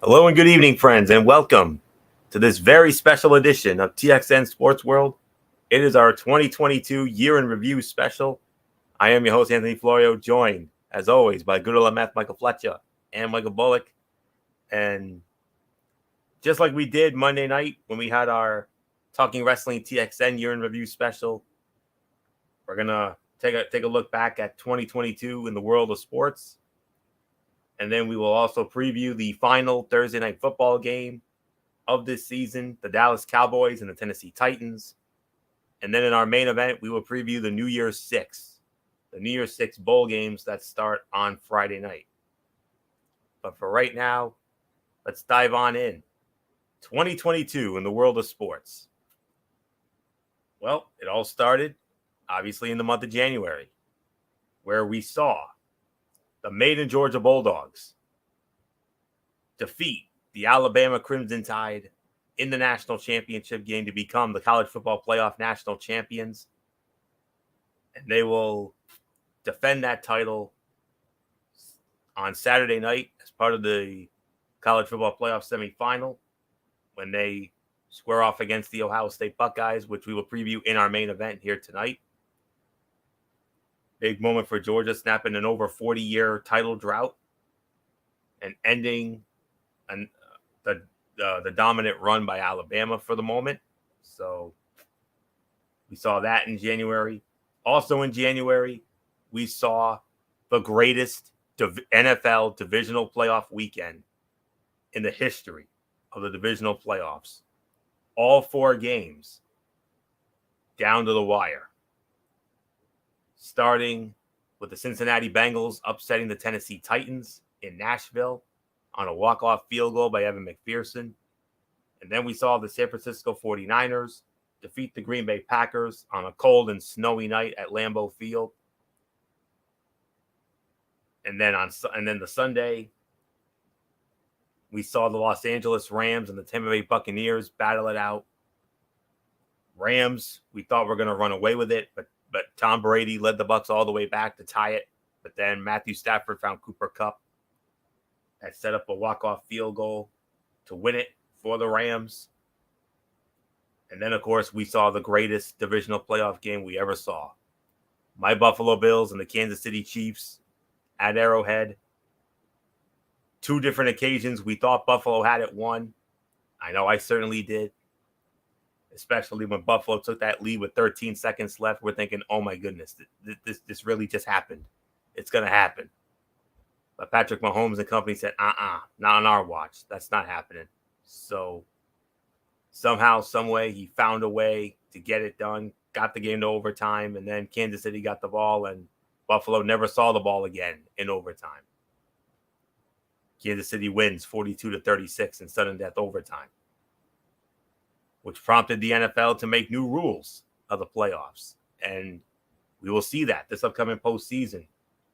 Hello and good evening, friends, and welcome to this very special edition of TXN Sports World. It is our 2022 year in review special. I am your host, Anthony Florio, joined, as always, by good old Math Michael Fletcher and Michael Bullock. And just like we did Monday night when we had our Talking Wrestling TXN year in review special, we're going to take a look back at 2022 in the world of sports. And then we will also preview the final Thursday night football game of this season, the Dallas Cowboys and the Tennessee Titans. And then in our main event, we will preview the New Year's Six bowl games that start on Friday night. But for right now, let's dive on in. 2022 in the world of sports. Well, it all started, obviously, in the month of January, where we saw the Maiden Georgia Bulldogs defeat the Alabama Crimson Tide in the national championship game to become the college football playoff national champions. And they will defend that title on Saturday night as part of the college football playoff semifinal when they square off against the Ohio State Buckeyes, which we will preview in our main event here tonight. Big moment for Georgia, snapping an over 40-year title drought and ending the dominant run by Alabama for the moment. So we saw that in January. Also in January, we saw the greatest NFL divisional playoff weekend in the history of the divisional playoffs. All four games down to the wire. Starting with the Cincinnati Bengals upsetting the Tennessee Titans in Nashville on a walk-off field goal by Evan McPherson. And then we saw the San Francisco 49ers defeat the Green Bay Packers on a cold and snowy night at Lambeau Field. And then the Sunday, we saw the Los Angeles Rams and the Tampa Bay Buccaneers battle it out. Rams, we thought were going to run away with it, but Tom Brady led the Bucs all the way back to tie it. But then Matthew Stafford found Cooper Kupp that set up a walk-off field goal to win it for the Rams. And then, of course, we saw the greatest divisional playoff game we ever saw. My Buffalo Bills and the Kansas City Chiefs at Arrowhead. Two different occasions we thought Buffalo had it won. I know I certainly did. Especially when Buffalo took that lead with 13 seconds left. We're thinking, oh my goodness, this really just happened. It's going to happen. But Patrick Mahomes and company said, not on our watch. That's not happening. So somehow, some way, he found a way to get it done, got the game to overtime, and then Kansas City got the ball, and Buffalo never saw the ball again in overtime. Kansas City wins 42-36 in sudden death overtime, which prompted the NFL to make new rules of the playoffs. And we will see that this upcoming postseason.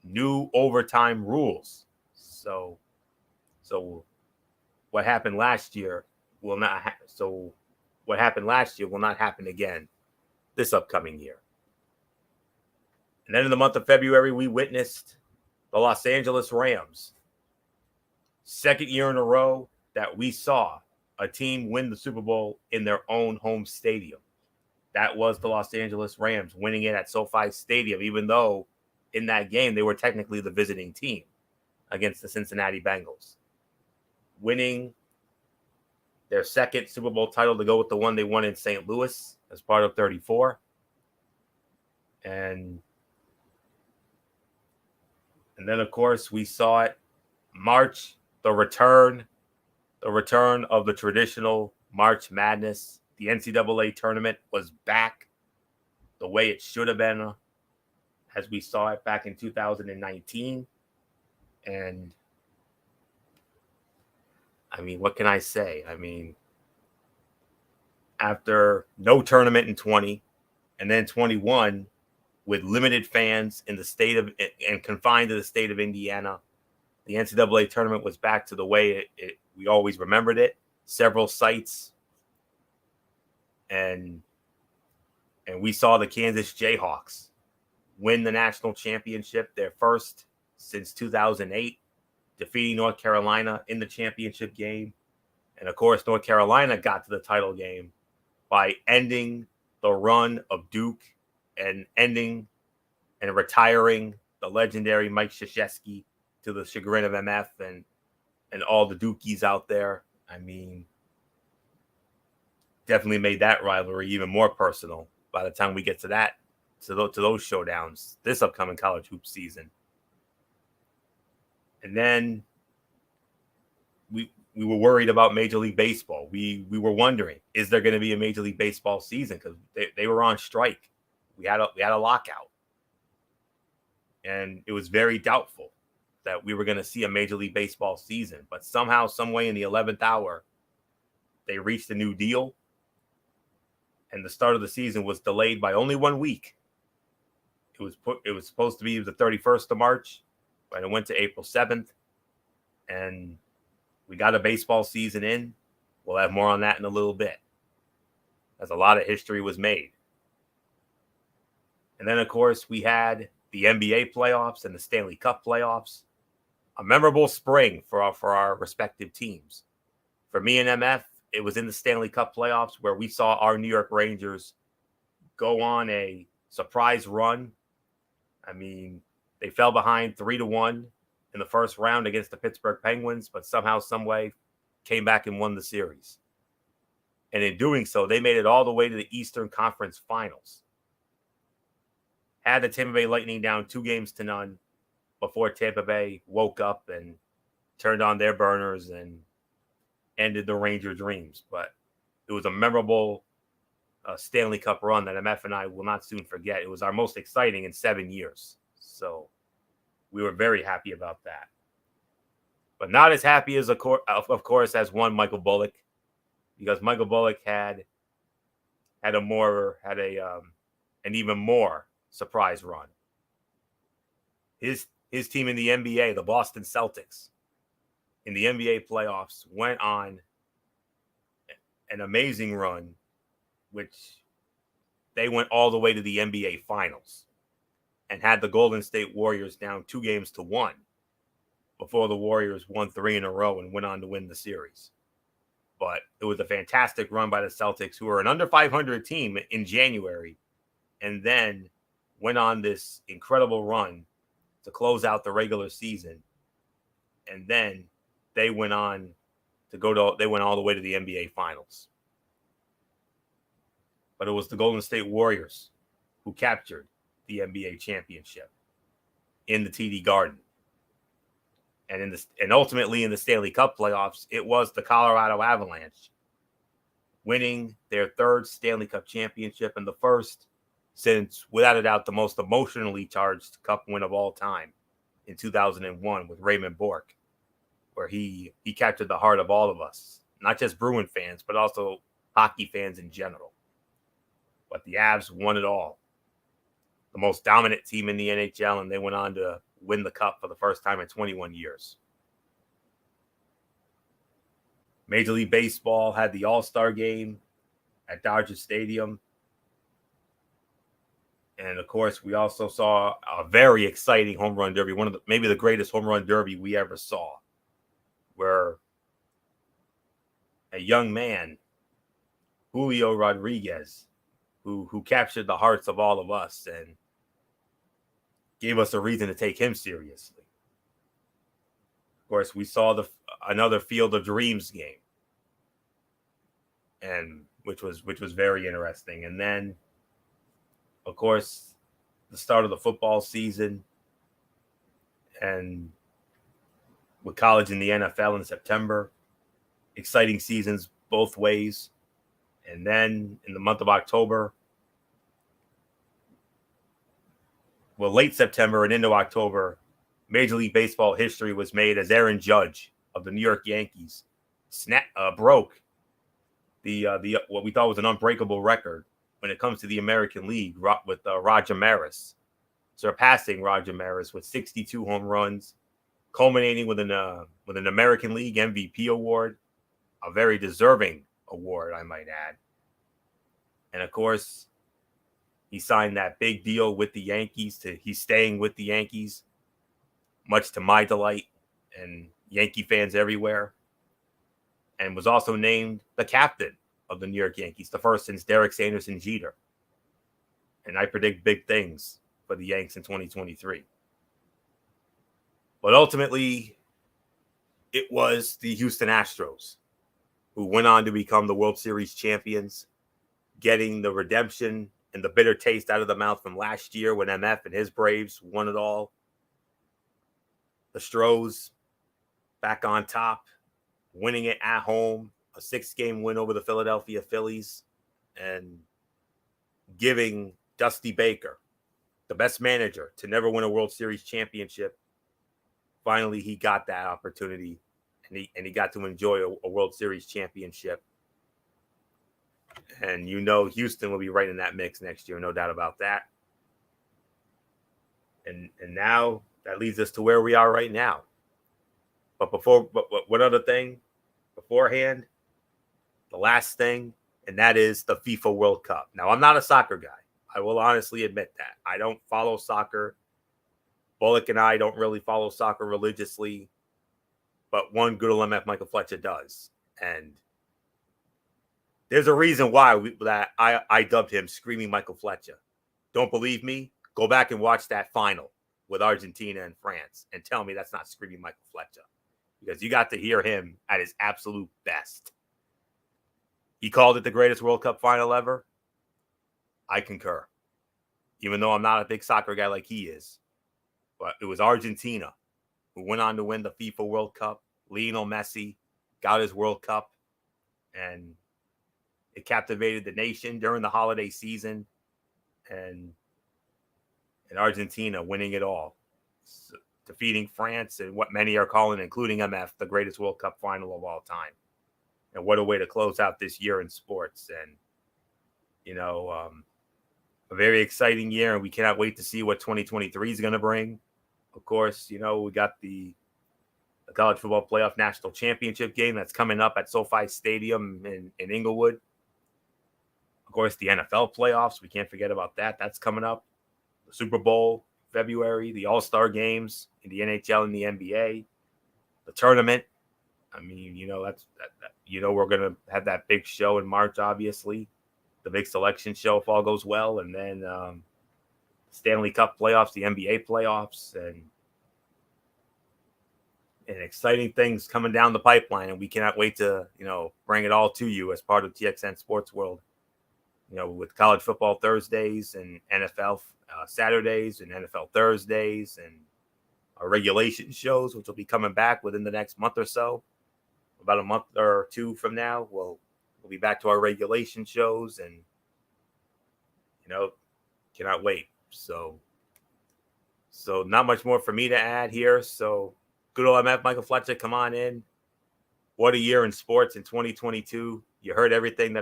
New overtime rules. So what happened last year will not happen again this upcoming year. And then in the month of February, we witnessed the Los Angeles Rams. Second year in a row that we saw a team win the Super Bowl in their own home stadium. That was the Los Angeles Rams winning it at SoFi Stadium, even though in that game they were technically the visiting team against the Cincinnati Bengals. Winning their second Super Bowl title to go with the one they won in St. Louis as part of 34. And then, of course, we saw it March, the return of the traditional March Madness. The NCAA tournament was back the way it should have been as we saw it back in 2019. And I mean, what can I say? I mean, after no tournament in 20 and then 21 with limited fans in the state of and confined to the state of Indiana, the NCAA tournament was back to the way we always remembered it. Several sites. And we saw the Kansas Jayhawks win the national championship, their first since 2008, defeating North Carolina in the championship game. And of course, North Carolina got to the title game by ending the run of Duke and ending and retiring the legendary Mike Krzyzewski, to the chagrin of MF and all the Dukies out there. I mean, definitely made that rivalry even more personal by the time we get to those showdowns this upcoming college hoop season. And then we were worried about Major League Baseball. We were wondering, is there going to be a Major League Baseball season? Because they were on strike. We had a lockout. And it was very doubtful that we were going to see a Major League Baseball season. But somehow, some way in the 11th hour, they reached a new deal. And the start of the season was delayed by only 1 week. It was supposed to be the 31st of March, but it went to April 7th. And we got a baseball season in. We'll have more on that in a little bit, as a lot of history was made. And then, of course, we had the NBA playoffs and the Stanley Cup playoffs. A memorable spring for our respective teams. For me and MF, it was in the Stanley Cup playoffs where we saw our New York Rangers go on a surprise run. I mean, they fell behind 3-1 in the first round against the Pittsburgh Penguins, but somehow, some way, came back and won the series. And in doing so, they made it all the way to the Eastern Conference Finals. Had the Tampa Bay Lightning down 2-0 before Tampa Bay woke up and turned on their burners and ended the Ranger dreams. But it was a memorable Stanley Cup run that MF and I will not soon forget. It was our most exciting in 7 years. So we were very happy about that. But not as happy as, of course, as one Michael Bullock, because Michael Bullock had an even more surprise run. His team in the NBA, the Boston Celtics, in the NBA playoffs, went on an amazing run, which they went all the way to the NBA Finals and had the Golden State Warriors down 2-1 before the Warriors won 3 in a row and went on to win the series. But it was a fantastic run by the Celtics, who were an under 500 team in January, and then went on this incredible run to close out the regular season. And then they went on to they went all the way to the NBA Finals. But it was the Golden State Warriors who captured the NBA championship in the TD Garden. And ultimately in the Stanley Cup playoffs, it was the Colorado Avalanche winning their third Stanley Cup championship, and the first since, without a doubt, the most emotionally charged Cup win of all time in 2001 with Raymond Bourque, where he captured the heart of all of us, not just Bruin fans, but also hockey fans in general. But the Avs won it all. The most dominant team in the NHL, and they went on to win the Cup for the first time in 21 years. Major League Baseball had the All-Star game at Dodger Stadium. And, of course, we also saw a very exciting home run derby, maybe the greatest home run derby we ever saw, where a young man, Julio Rodriguez, who captured the hearts of all of us and gave us a reason to take him seriously. Of course, we saw another Field of Dreams game, and which was very interesting. And then, of course, the start of the football season, and with college and the NFL in September, exciting seasons both ways. And then in the month of October, late September and into October, Major League Baseball history was made as Aaron Judge of the New York Yankees broke the what we thought was an unbreakable record when it comes to the American League with Roger Maris, surpassing Roger Maris with 62 home runs, culminating with an American League MVP award, a very deserving award, I might add. And of course, he signed that big deal with the Yankees. He's staying with the Yankees, much to my delight. And Yankee fans everywhere, and was also named the captain of the New York Yankees, the first since Derek Sanderson Jeter. And I predict big things for the Yanks in 2023. But ultimately, it was the Houston Astros who went on to become the World Series champions, getting the redemption and the bitter taste out of the mouth from last year when MF and his Braves won it all. The Stros back on top, winning it at home, a 6-game win over the Philadelphia Phillies, and giving Dusty Baker, the best manager to never win a World Series championship, finally he got that opportunity, and he got to enjoy a World Series championship. And Houston will be right in that mix next year, no doubt about that. And now that leads us to where we are right now. But what other thing beforehand? The last thing, and that is the FIFA World Cup. Now, I'm not a soccer guy. I will honestly admit that. I don't follow soccer. Bullock and I don't really follow soccer religiously, but one good old MF Michael Fletcher does. And there's a reason why I dubbed him Screaming Michael Fletcher. Don't believe me? Go back and watch that final with Argentina and France and tell me that's not Screaming Michael Fletcher, because you got to hear him at his absolute best. He called it the greatest World Cup final ever. I concur, even though I'm not a big soccer guy like he is. But it was Argentina who went on to win the FIFA World Cup. Lionel Messi got his World Cup, and it captivated the nation during the holiday season, and Argentina winning it all, defeating France in what many are calling, including MF, the greatest World Cup final of all time. And what a way to close out this year in sports. And, a very exciting year, and we cannot wait to see what 2023 is going to bring. Of course, we got the College Football Playoff National Championship game that's coming up at SoFi Stadium in Inglewood. Of course, the NFL playoffs, we can't forget about that. That's coming up. The Super Bowl, February, the All-Star games in the NHL and the NBA, the tournament. I mean, we're going to have that big show in March, obviously, the big selection show if all goes well, and then Stanley Cup playoffs, the NBA playoffs, and exciting things coming down the pipeline, and we cannot wait to, bring it all to you as part of TXN Sports World, with college football Thursdays and NFL Saturdays and NFL Thursdays and our regulation shows, which will be coming back within the next month or so. About a month or two from now, we'll be back to our regulation shows, and, cannot wait. So not much more for me to add here. So good old MF Michael Fletcher, come on in. What a year in sports in 2022. You heard everything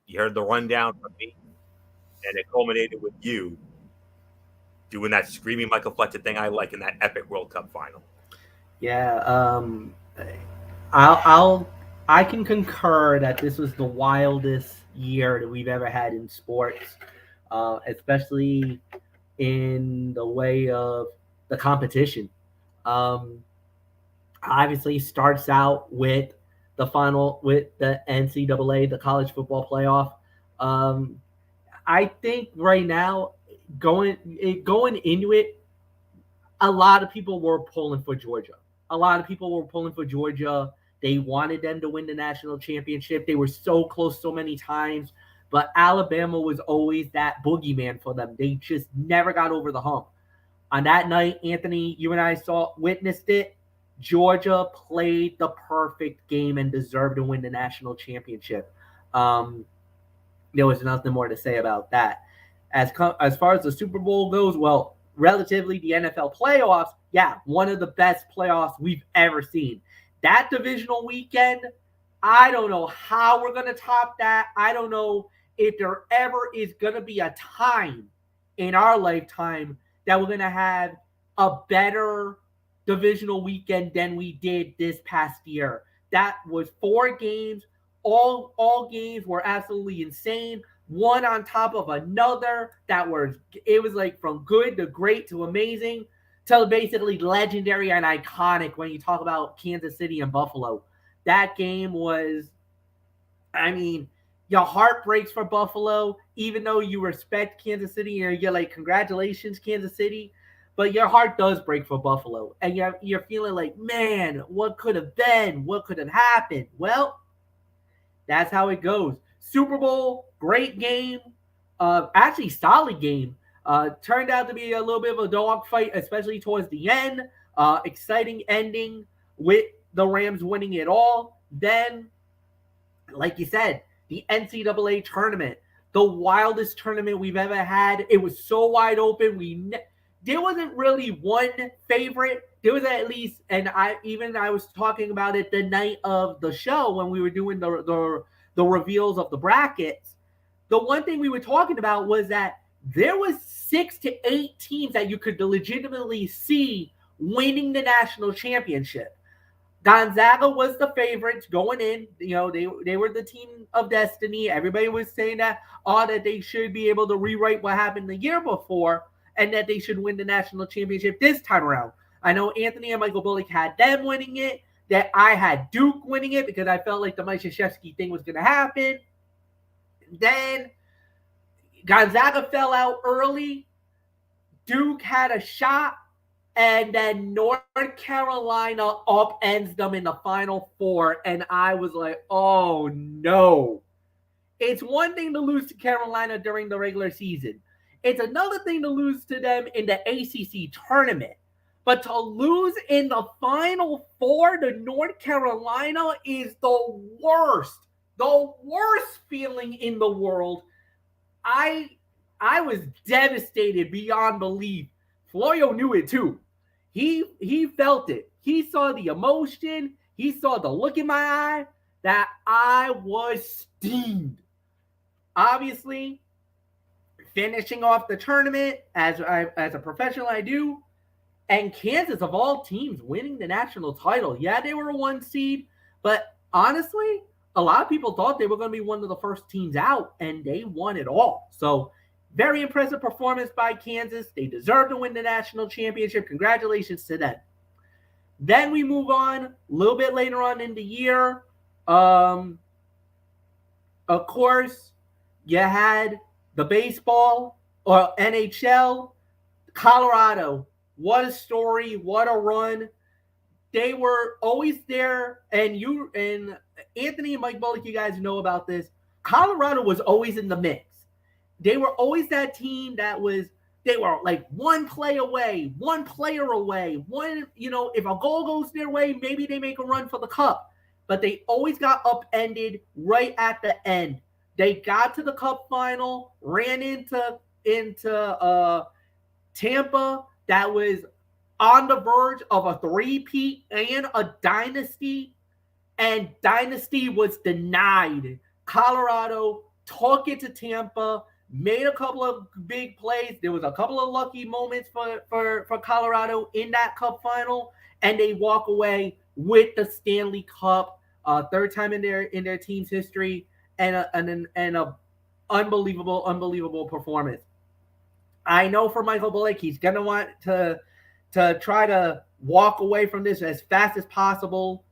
you heard the rundown from me, and it culminated with you doing that Screaming Michael Fletcher thing I like in that epic World Cup final. Yeah, I can concur that this was the wildest year that we've ever had in sports, especially in the way of the competition. Um, Obviously, starts out with the final with the NCAA, the college football playoff. Um, I think right now, going into it, a lot of people were pulling for Georgia. A lot of people were pulling for Georgia. They wanted them to win the national championship. They were so close so many times, but Alabama was always that boogeyman for them. They just never got over the hump. On that night, Anthony, you and I witnessed it. Georgia played the perfect game and deserved to win the national championship. Um, there was nothing more to say about that. As far as the Super Bowl goes, well, relatively the NFL playoffs, yeah, one of the best playoffs we've ever seen. That divisional weekend, I don't know how we're going to top that. I don't know if there ever is going to be a time in our lifetime that we're going to have a better divisional weekend than we did this past year. That was 4 games. All games were absolutely insane, one on top of another. It was like from good to great to amazing. to basically legendary and iconic when you talk about Kansas City and Buffalo. That game was, I mean, your heart breaks for Buffalo, even though you respect Kansas City and you're like, congratulations, Kansas City. But your heart does break for Buffalo. And you're feeling like, man, what could have been? What could have happened? Well, that's how it goes. Super Bowl, great game. Actually, solid game. Turned out to be a little bit of a dogfight, especially towards the end. Exciting ending with the Rams winning it all. Then, like you said, the NCAA tournament, the wildest tournament we've ever had. It was so wide open. There wasn't really one favorite. There was at least, and I was talking about it the night of the show when we were doing the reveals of the brackets. The one thing we were talking about was that there was 6 to 8 teams that you could legitimately see winning the national championship. Gonzaga was the favorites going in. You know, they were the team of destiny. Everybody was saying that they should be able to rewrite what happened the year before and that they should win the national championship this time around. I know Anthony and Michael Bullock had them winning it, that I had Duke winning it because I felt like the Mike Krzyzewski thing was going to happen. Then Gonzaga fell out early. Duke had a shot. And then North Carolina upends them in the Final Four. And I was like, oh, no. It's one thing to lose to Carolina during the regular season. It's another thing to lose to them in the ACC tournament. But to lose in the Final Four to North Carolina is the worst feeling in the world. I was devastated beyond belief. Florio knew it too. He felt it. He saw the emotion. He saw the look in my eye that I was steamed. Obviously, finishing off the tournament as a professional I do, and Kansas of all teams winning the national title. Yeah, they were a 1 seed, but honestly, a lot of people thought they were going to be one of the first teams out, and they won it all. So very impressive performance by Kansas. They deserve to win the national championship. Congratulations to them. Then we move on a little bit later on in the year. Of course, you had the baseball or NHL. Colorado. What a story. What a run. They were always there. And you and Anthony and Mike Bullock, you guys know about this. Colorado was always in the mix. They were always that team they were like one play away, one player away, if a goal goes their way, maybe they make a run for the cup. But they always got upended right at the end. They got to the cup final, ran into Tampa that was on the verge of a three-peat and a dynasty, and dynasty was denied. Colorado took it to Tampa, made a couple of big plays. There was a couple of lucky moments for Colorado in that cup final, and they walk away with the Stanley Cup, third time in their team's history, and a unbelievable performance. I know for Michael Bullock, he's gonna want to try to walk away from this as fast as possible.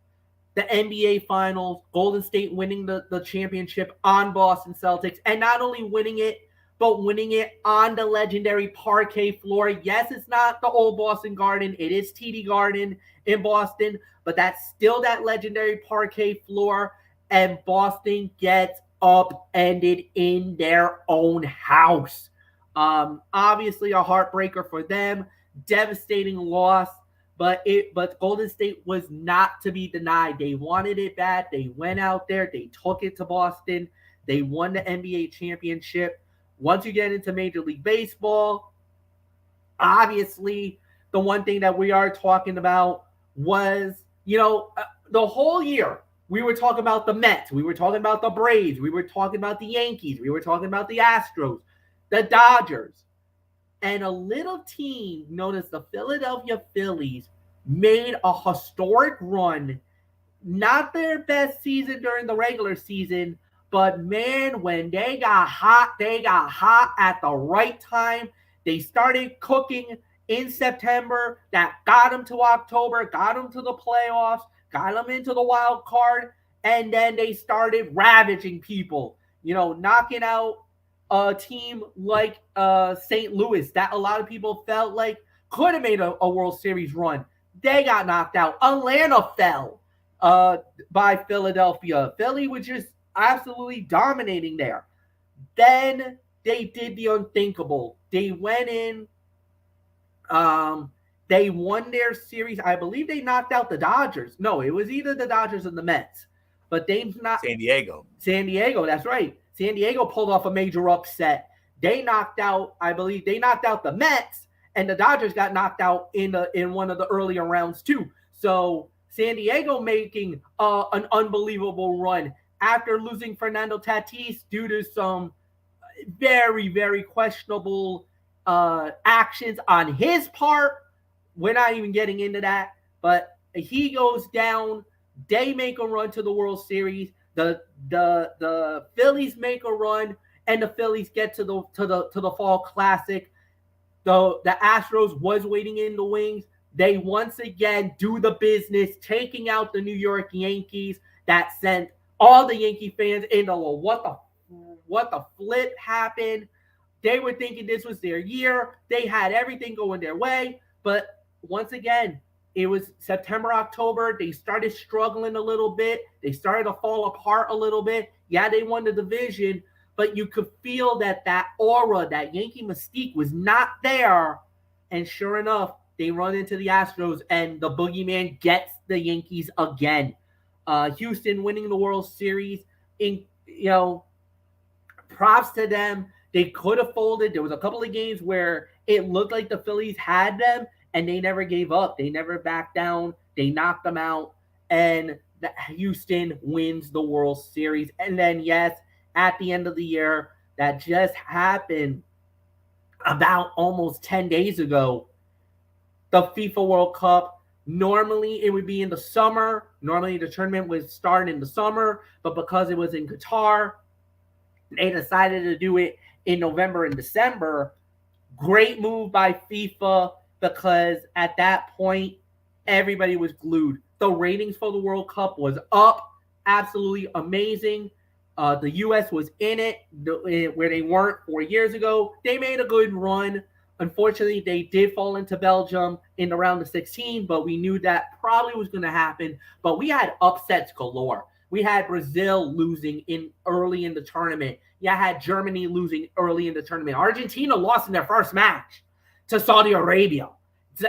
The NBA Finals, Golden State winning the championship on Boston Celtics, and not only winning it, but winning it on the legendary parquet floor. Yes, it's not the old Boston Garden. It is TD Garden in Boston, but that's still that legendary parquet floor, and Boston gets upended in their own house. Obviously a heartbreaker for them, devastating loss. But Golden State was not to be denied. They wanted it bad. They went out there. They took it to Boston. They won the NBA championship. Once you get into Major League Baseball, obviously the one thing that we are talking about was, the whole year we were talking about the Mets. We were talking about the Braves. We were talking about the Yankees. We were talking about the Astros, the Dodgers. And a little team known as the Philadelphia Phillies made a historic run. Not their best season during the regular season, but man, when they got hot at the right time. They started cooking in September that got them to October, got them to the playoffs, got them into the wild card, and then they started ravaging people, knocking out a team like St. Louis that a lot of people felt like could have made a World Series run. They got knocked out. Atlanta fell by Philadelphia. Philly was just absolutely dominating there. Then they did the unthinkable. They went in. They won their series. I believe they knocked out the Dodgers. No, it was either the Dodgers or the Mets. But they knocked San Diego. San Diego, that's right. San Diego pulled off a major upset. They knocked out, I believe, the Mets, and the Dodgers got knocked out in one of the earlier rounds too. So San Diego making an unbelievable run after losing Fernando Tatis due to some very, very questionable actions on his part. We're not even getting into that, but he goes down. They make a run to the World Series. The Phillies make a run, and the Phillies get to the Fall Classic. The Astros was waiting in the wings. They once again do the business, taking out the New York Yankees. That sent all the Yankee fans into what the flip happened. They were thinking this was their year. They had everything going their way, but once again, it was September, October. They started struggling a little bit. They started to fall apart a little bit. Yeah, they won the division, but you could feel that aura, that Yankee mystique was not there. And sure enough, they run into the Astros, and the boogeyman gets the Yankees again. Houston winning the World Series. Props to them. They could have folded. There was a couple of games where it looked like the Phillies had them, and they never gave up. They never backed down. They knocked them out, and Houston wins the World Series. And then, yes, at the end of the year, that just happened about almost 10 days ago, the FIFA World Cup. Normally, it would be in the summer. Normally, the tournament would start in the summer, but because it was in Qatar, they decided to do it in November and December. Great move by FIFA, because at that point, everybody was glued. The ratings for the World Cup was up. Absolutely amazing. The U.S. was in it where they weren't 4 years ago. They made a good run. Unfortunately, they did fall into Belgium in the round of 16, but we knew that probably was going to happen. But we had upsets galore. We had Brazil losing early in the tournament. You had Germany losing early in the tournament. Argentina lost in their first match to Saudi Arabia.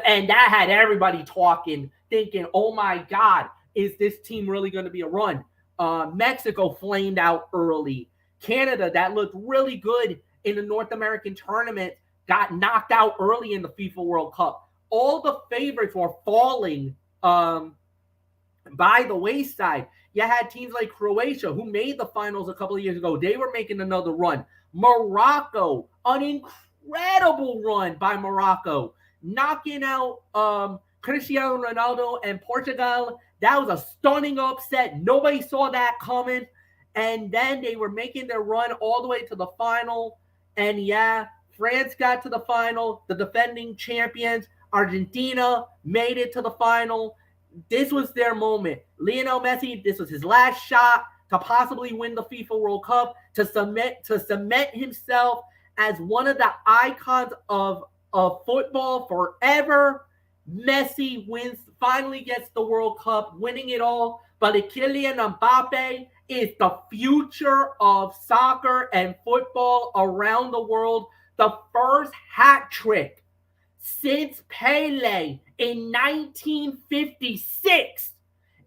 And that had everybody talking, thinking, oh my God, is this team really going to be a run? Mexico flamed out early. Canada, that looked really good in the North American tournament, got knocked out early in the FIFA World Cup. All the favorites were falling by the wayside. You had teams like Croatia, who made the finals a couple of years ago. They were making another run. Morocco, an incredible run by Morocco, knocking out Cristiano Ronaldo and Portugal. That was a stunning upset. Nobody saw that coming. And then they were making their run all the way to the final. And yeah, France got to the final. The defending champions, Argentina, made it to the final. This was their moment. Lionel Messi, this was his last shot to possibly win the FIFA World Cup, to cement himself as one of the icons of football forever. Messi finally gets the World Cup, winning it all. But Kylian Mbappe is the future of soccer and football around the world. The first hat trick since Pele in 1956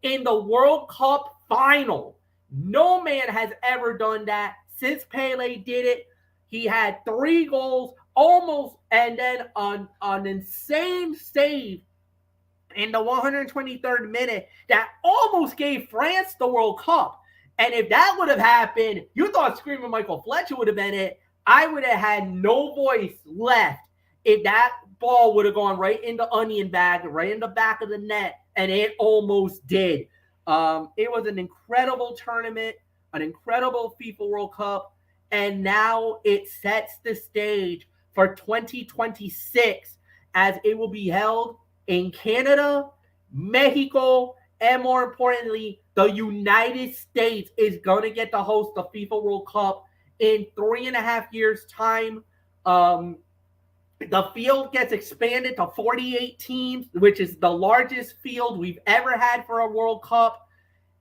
in the World Cup final. No man has ever done that since Pele did it. He had 3 goals almost, and then an insane save in the 123rd minute that almost gave France the World Cup. And if that would have happened, you thought Screaming Michael Fletcher would have been it. I would have had no voice left if that ball would have gone right in the onion bag, right in the back of the net, and it almost did. It was an incredible tournament, an incredible FIFA World Cup, and now it sets the stage for 2026 as it will be held in Canada, Mexico, and more importantly, the United States is going to get to host the FIFA World Cup in 3.5 years' time. The field gets expanded to 48 teams, which is the largest field we've ever had for a World Cup.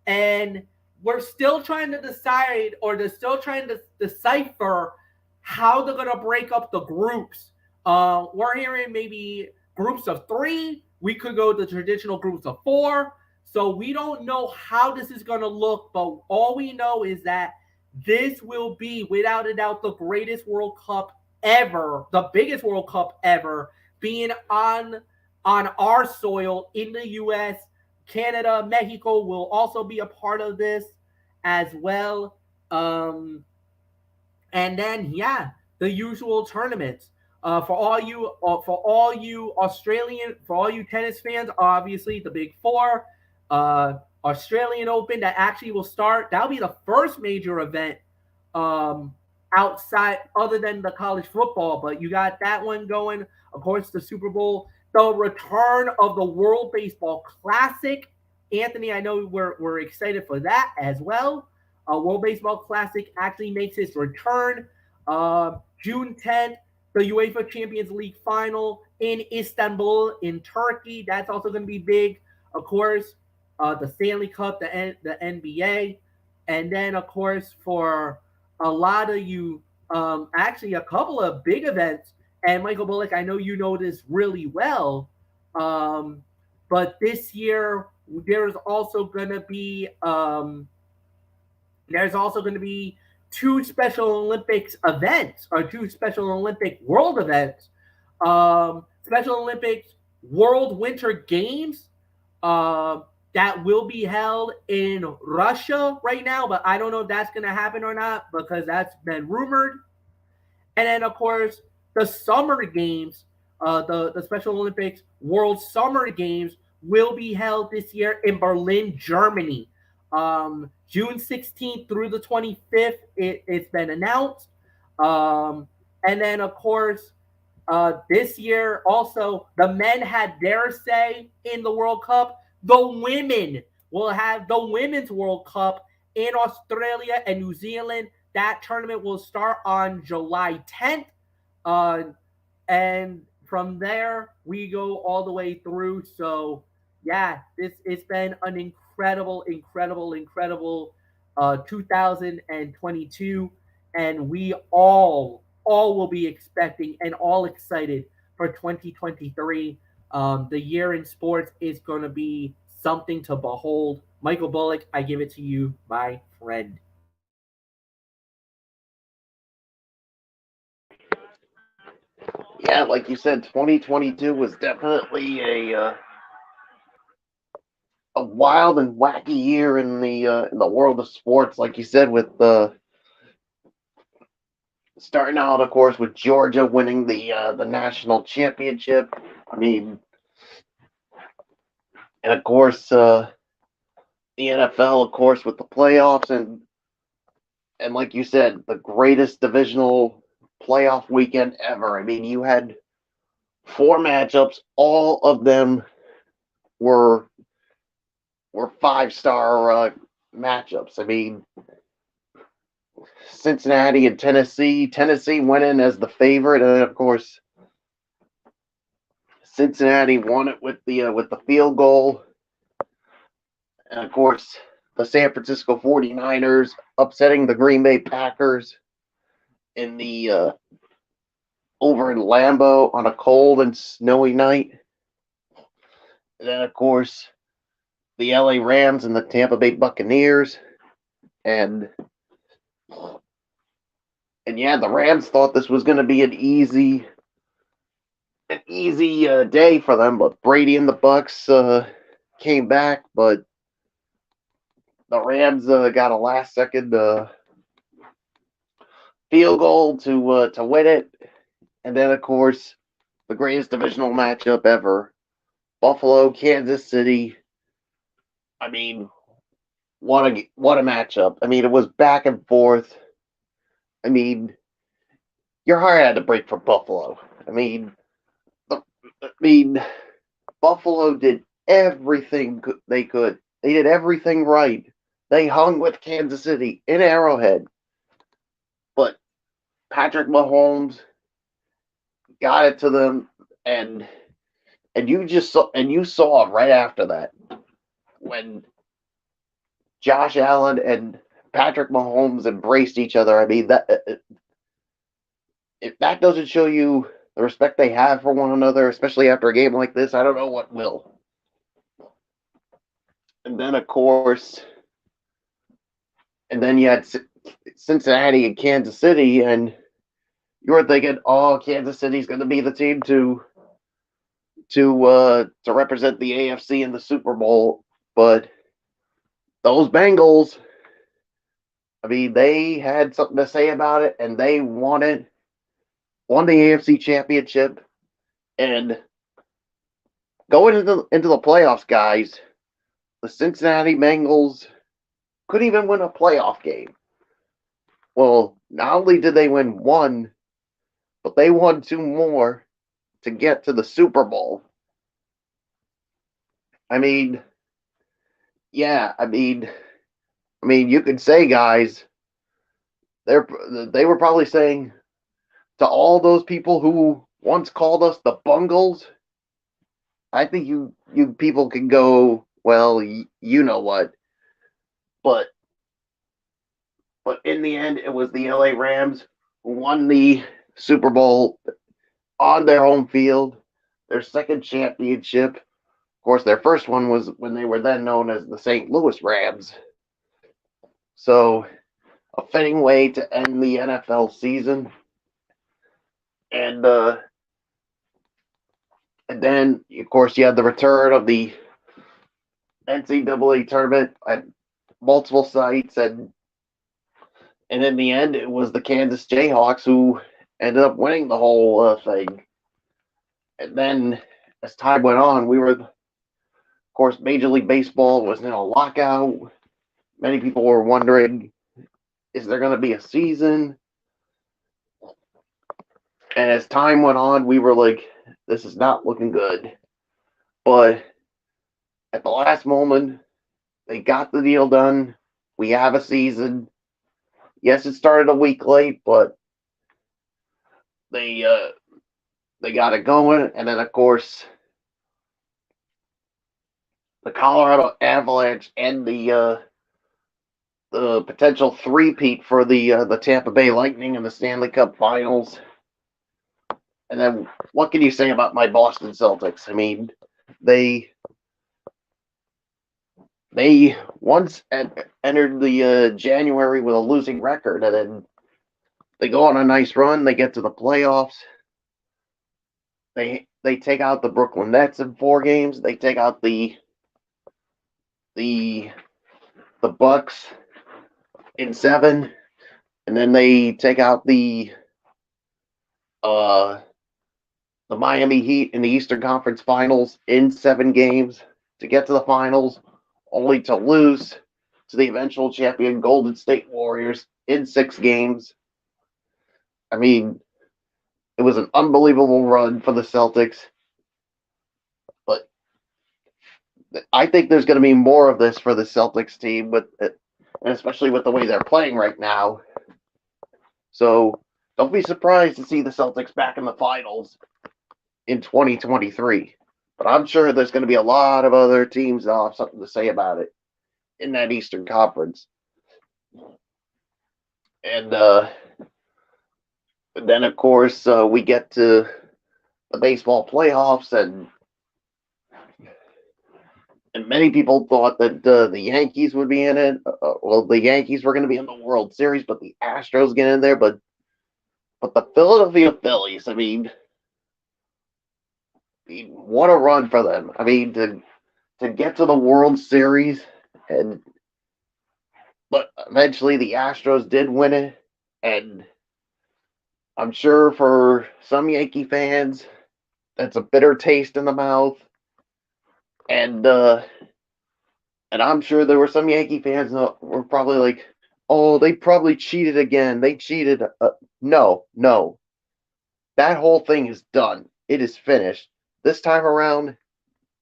And we're still trying to decide, or they're still trying to decipher how they're going to break up the groups. We're hearing maybe groups of 3. We could go to traditional groups of 4. So we don't know how this is going to look, but all we know is that this will be, without a doubt, the greatest World Cup ever, the biggest World Cup ever, being on our soil in the U.S. Canada, Mexico will also be a part of this as well. And then, yeah, the usual tournaments. For all you tennis fans, obviously the Big Four, Australian Open that actually will start. That'll be the first major event outside, other than the college football. But you got that one going. Of course, the Super Bowl, the return of the World Baseball Classic. Anthony, I know we're excited for that as well. World Baseball Classic actually makes its return. June 10th, the Uefa Champions League final in Istanbul in Turkey. That's also going to be big. Of course, the Stanley Cup, the NBA. And then, of course, for a lot of you, actually a couple of big events. And Michael Bullock, I know you know this really well. But this year, there's also going to be 2 Special Olympics events, or 2 Special Olympic World events. Special Olympics World Winter Games that will be held in Russia right now, but I don't know if that's going to happen or not because that's been rumored. And then, of course, the Summer Games, the Special Olympics World Summer Games will be held this year in Berlin, Germany. June 16th through the 25th, it's been announced. And then, of course, this year also, the men had their say in the World Cup. The women will have the Women's World Cup in Australia and New Zealand. That tournament will start on July 10th. And from there, we go all the way through. So, yeah, it's been an incredible 2022. And we all will be expecting and all excited for 2023. The year in sports is going to be something to behold. Michael Bullock, I give it to you, my friend. Yeah, like you said, 2022 was definitely a wild and wacky year in the world of sports. Like you said, with starting out, of course, with Georgia winning the national championship. I mean, and of course, the NFL, of course, with the playoffs, and like you said, the greatest divisional playoff weekend ever. I mean, you had 4 matchups. All of them were 5-star matchups. I mean, Cincinnati and Tennessee. Tennessee went in as the favorite, and then, of course, Cincinnati won it with the field goal. And of course, the San Francisco 49ers upsetting the Green Bay Packers in the over in Lambeau on a cold and snowy night. And then, of course, the LA Rams and the Tampa Bay Buccaneers. And yeah, the Rams thought this was going to be an easy day for them, but Brady and the Bucks came back, but the Rams got a last-second field goal to win it. And then, of course, the greatest divisional matchup ever, Buffalo, Kansas City. I mean, what a matchup. I mean, it was back and forth. I mean, your heart had to break for Buffalo. I mean, I mean, Buffalo did everything they could. They did everything right. They hung with Kansas City in Arrowhead. But Patrick Mahomes got it to them, and you saw right after that when Josh Allen and Patrick Mahomes embraced each other. I mean, that if that doesn't show you the respect they have for one another, especially after a game like this, I don't know what will. And then, of course, you had Cincinnati and Kansas City, and you were thinking, oh, Kansas City's going to be the team to represent the AFC in the Super Bowl. But those Bengals, I mean, they had something to say about it, and they won the AFC Championship. And going into the playoffs, guys, the Cincinnati Bengals couldn't even win a playoff game. Well, not only did they win one, but they won two more to get to the Super Bowl. I mean, yeah, I mean, you could say, guys, they were probably saying to all those people who once called us the Bungles, I think you people can go, well, you know what. But in the end, it was the LA Rams who won the Super Bowl on their home field, their second championship. Of course, their first one was when they were then known as the St. Louis Rams. So, a fitting way to end the NFL season. And then, of course, you had the return of the NCAA tournament at multiple sites, and in the end, it was the Kansas Jayhawks who ended up winning the whole thing. And then, as time went on, of course, Major League Baseball was in a lockout. Many people were wondering, is there going to be a season? And as time went on, we were like, this is not looking good. But at the last moment, they got the deal done. We have a season. Yes, it started a week late, but they got it going. And then, of course, the Colorado Avalanche and the potential three-peat for the Tampa Bay Lightning in the Stanley Cup Finals. And then, what can you say about my Boston Celtics? I mean, they once entered the January with a losing record, and then they go on a nice run. They get to the playoffs. They take out the Brooklyn Nets in 4 games. They take out the Bucks in 7, and then they take out the Miami Heat in the Eastern Conference Finals in 7 games to get to the finals, only to lose to the eventual champion Golden State Warriors in 6 games. I mean, it was an unbelievable run for the Celtics, but I think there's going to be more of this for the Celtics team, and especially with the way they're playing right now. So don't be surprised to see the Celtics back in the finals in 2023. But I'm sure there's going to be a lot of other teams that have something to say about it in that Eastern Conference. And then, of course, we get to the baseball playoffs, and many people thought that the Yankees would be in it. Well, the Yankees were going to be in the World Series, but the Astros get in there. But the Philadelphia Phillies, I mean, what a run for them. I mean, to get to the World Series, but eventually the Astros did win it, and I'm sure for some Yankee fans, that's a bitter taste in the mouth. And I'm sure there were some Yankee fans that were probably like, oh, they probably cheated again. They cheated. No. That whole thing is done. It is finished. this time around,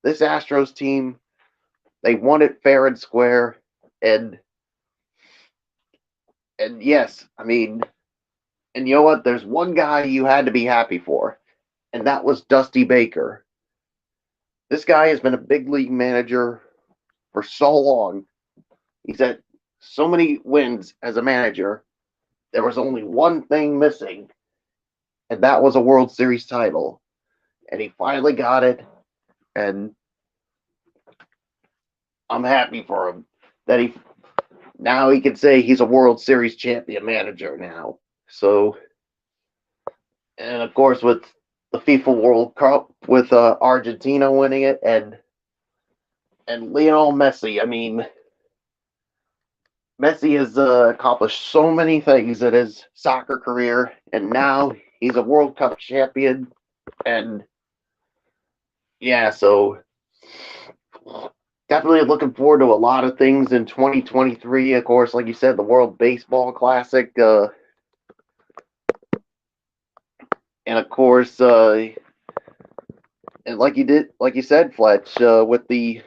this Astros team, they won it fair and square. And yes, I mean, and you know what? There's one guy you had to be happy for, and that was Dusty Baker. This guy has been a big league manager for so long. He's had so many wins as a manager. There was only one thing missing, and that was a World Series title. And he finally got it, and I'm happy for him that now he can say he's a World Series champion manager now. So, and of course with the FIFA World Cup with Argentina winning it and Lionel Messi. I mean, Messi has accomplished so many things in his soccer career, and now he's a World Cup champion. And yeah, so definitely looking forward to a lot of things in 2023. Of course, like you said, the World Baseball Classic, and of course, and like you said, Fletch, with the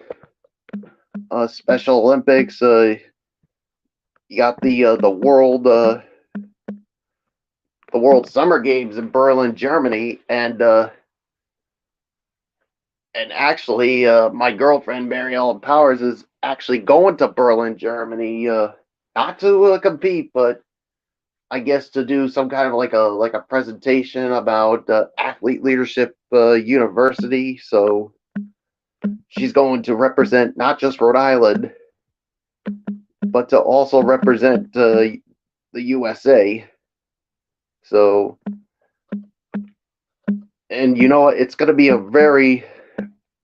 Special Olympics, you got the World Summer Games in Berlin, Germany, and actually, my girlfriend Mary Ellen Powers is actually going to Berlin, Germany, not to compete, but I guess to do some kind of like a presentation about athlete leadership university. So she's going to represent not just Rhode Island, but to also represent the USA. So, and you know, it's going to be a very,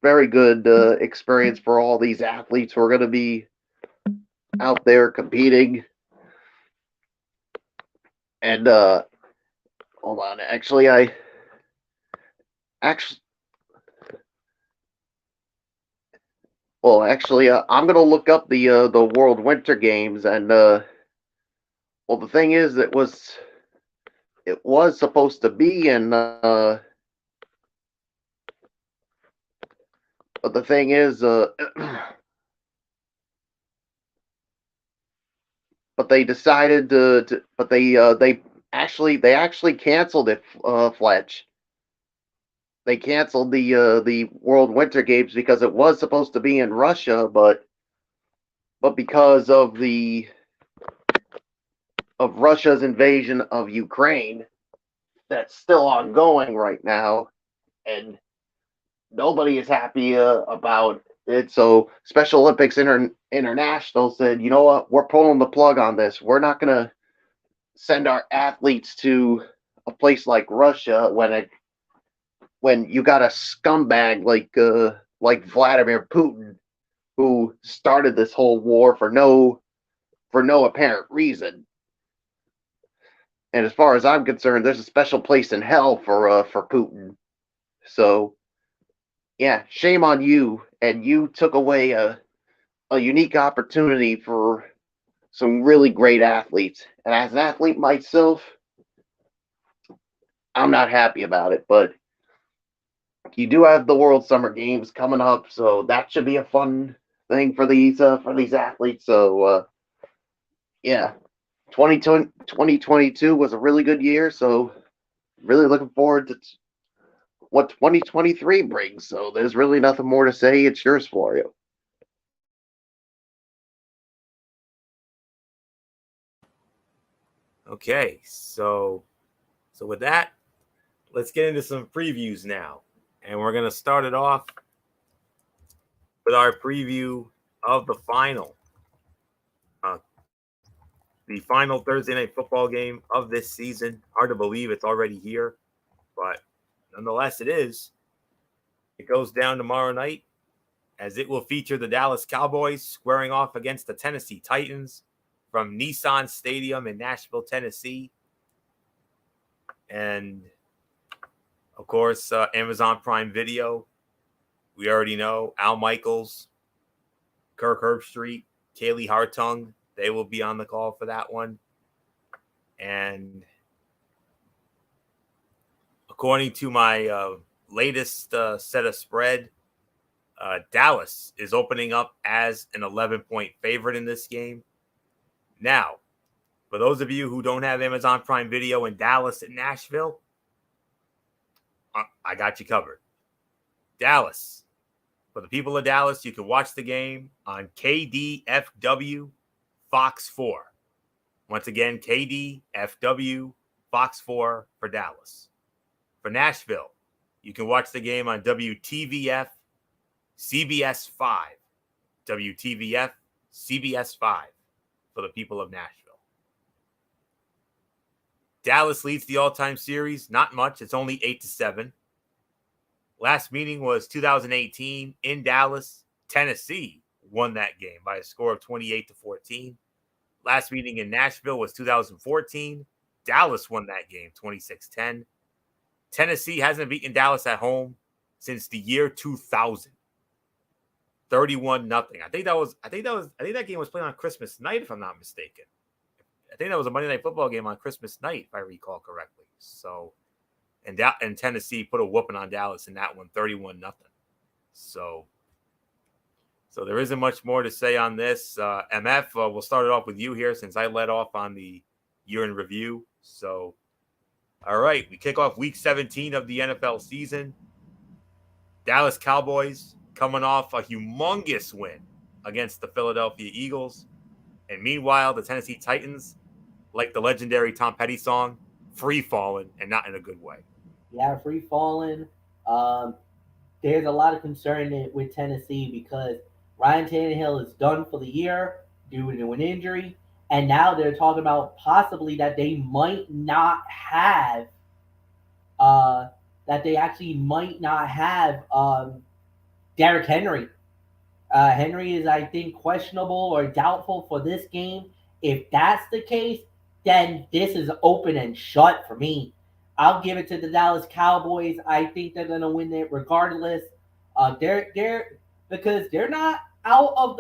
very good experience for all these athletes who are going to be out there competing. And hold on, actually, I'm going to look up the World Winter Games, and well, the thing is, it was supposed to be in, but the thing is, but they decided but they actually canceled it, Fletch. They canceled the World Winter Games because it was supposed to be in Russia, but because of Russia's invasion of Ukraine, that's still ongoing right now, and nobody is happy about it. So Special Olympics International said, you know what, we're pulling the plug on this. We're not going to send our athletes to a place like Russia when you got a scumbag like Vladimir Putin, who started this whole war for no apparent reason. And as far as I'm concerned, there's a special place in hell for Putin. So yeah, shame on you. And you took away a unique opportunity for some really great athletes. And as an athlete myself, I'm not happy about it, but you do have the World Summer Games coming up, so that should be a fun thing for these athletes. So yeah, 2022 was a really good year, so really looking forward to what 2023 brings. So there's really nothing more to say. It's yours, Florio. Okay, so with that, let's get into some previews now. And we're going to start it off with our preview of the final Thursday night football game of this season. Hard to believe it's already here, but nonetheless it is. It goes down tomorrow night, as it will feature the Dallas Cowboys squaring off against the Tennessee Titans from Nissan Stadium in Nashville, Tennessee. And of course, Amazon Prime Video. We already know Al Michaels, Kirk Herbstreit, Kaylee Hartung. They will be on the call for that one. And according to my latest set of spread, Dallas is opening up as an 11-point favorite in this game. Now, for those of you who don't have Amazon Prime Video in Dallas and Nashville, I got you covered. Dallas. For the people of Dallas, you can watch the game on KDFW Fox 4. Once again, KDFW Fox 4 for Dallas. For Nashville, you can watch the game on WTVF CBS 5. WTVF CBS 5 for the people of Nashville. Dallas leads the all-time series. Not much. It's only 8-7. Last meeting was 2018 in Dallas. Tennessee won that game by a score of 28-14. Last meeting in Nashville was 2014. Dallas won that game 26-10. Tennessee hasn't beaten Dallas at home since the year 2000. 31-0. I think that game was played on Christmas night, if I'm not mistaken. I think that was a Monday Night Football game on Christmas night, if I recall correctly. So, and Tennessee put a whooping on Dallas in that one, 31-0. So there isn't much more to say on this. MF, we'll start it off with you here since I led off on the year in review. So, all right, we kick off week 17 of the NFL season. Dallas Cowboys coming off a humongous win against the Philadelphia Eagles. And meanwhile, the Tennessee Titans, like the legendary Tom Petty song, free falling, and not in a good way. Yeah, free falling. There's a lot of concern with Tennessee because Ryan Tannehill is done for the year due to an injury. And now they're talking about possibly that they might not have Derrick Henry. Henry is, I think, questionable or doubtful for this game. If that's the case, then this is open and shut for me. I'll give it to the Dallas Cowboys. I think they're gonna win it regardless. Because they're not out of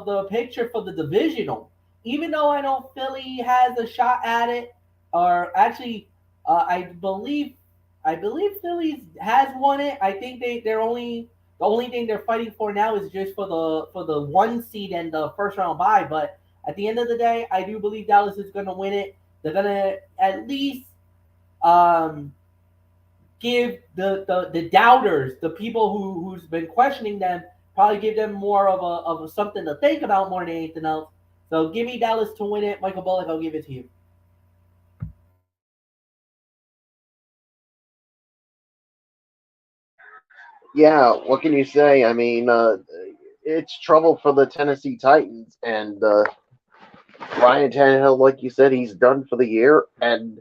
the picture for the divisional. Even though I know Philly has a shot at it, or actually, I believe Philly has won it. I think the only thing they're fighting for now is just for the 1 seed and the first round bye. But at the end of the day, I do believe Dallas is going to win it. They're going to at least give the doubters, the people who's been questioning them, probably give them more of something to think about more than anything else. So give me Dallas to win it. Michael Bullock, I'll give it to you. Yeah, what can you say? I mean, it's trouble for the Tennessee Titans, and Ryan Tannehill, like you said, he's done for the year, and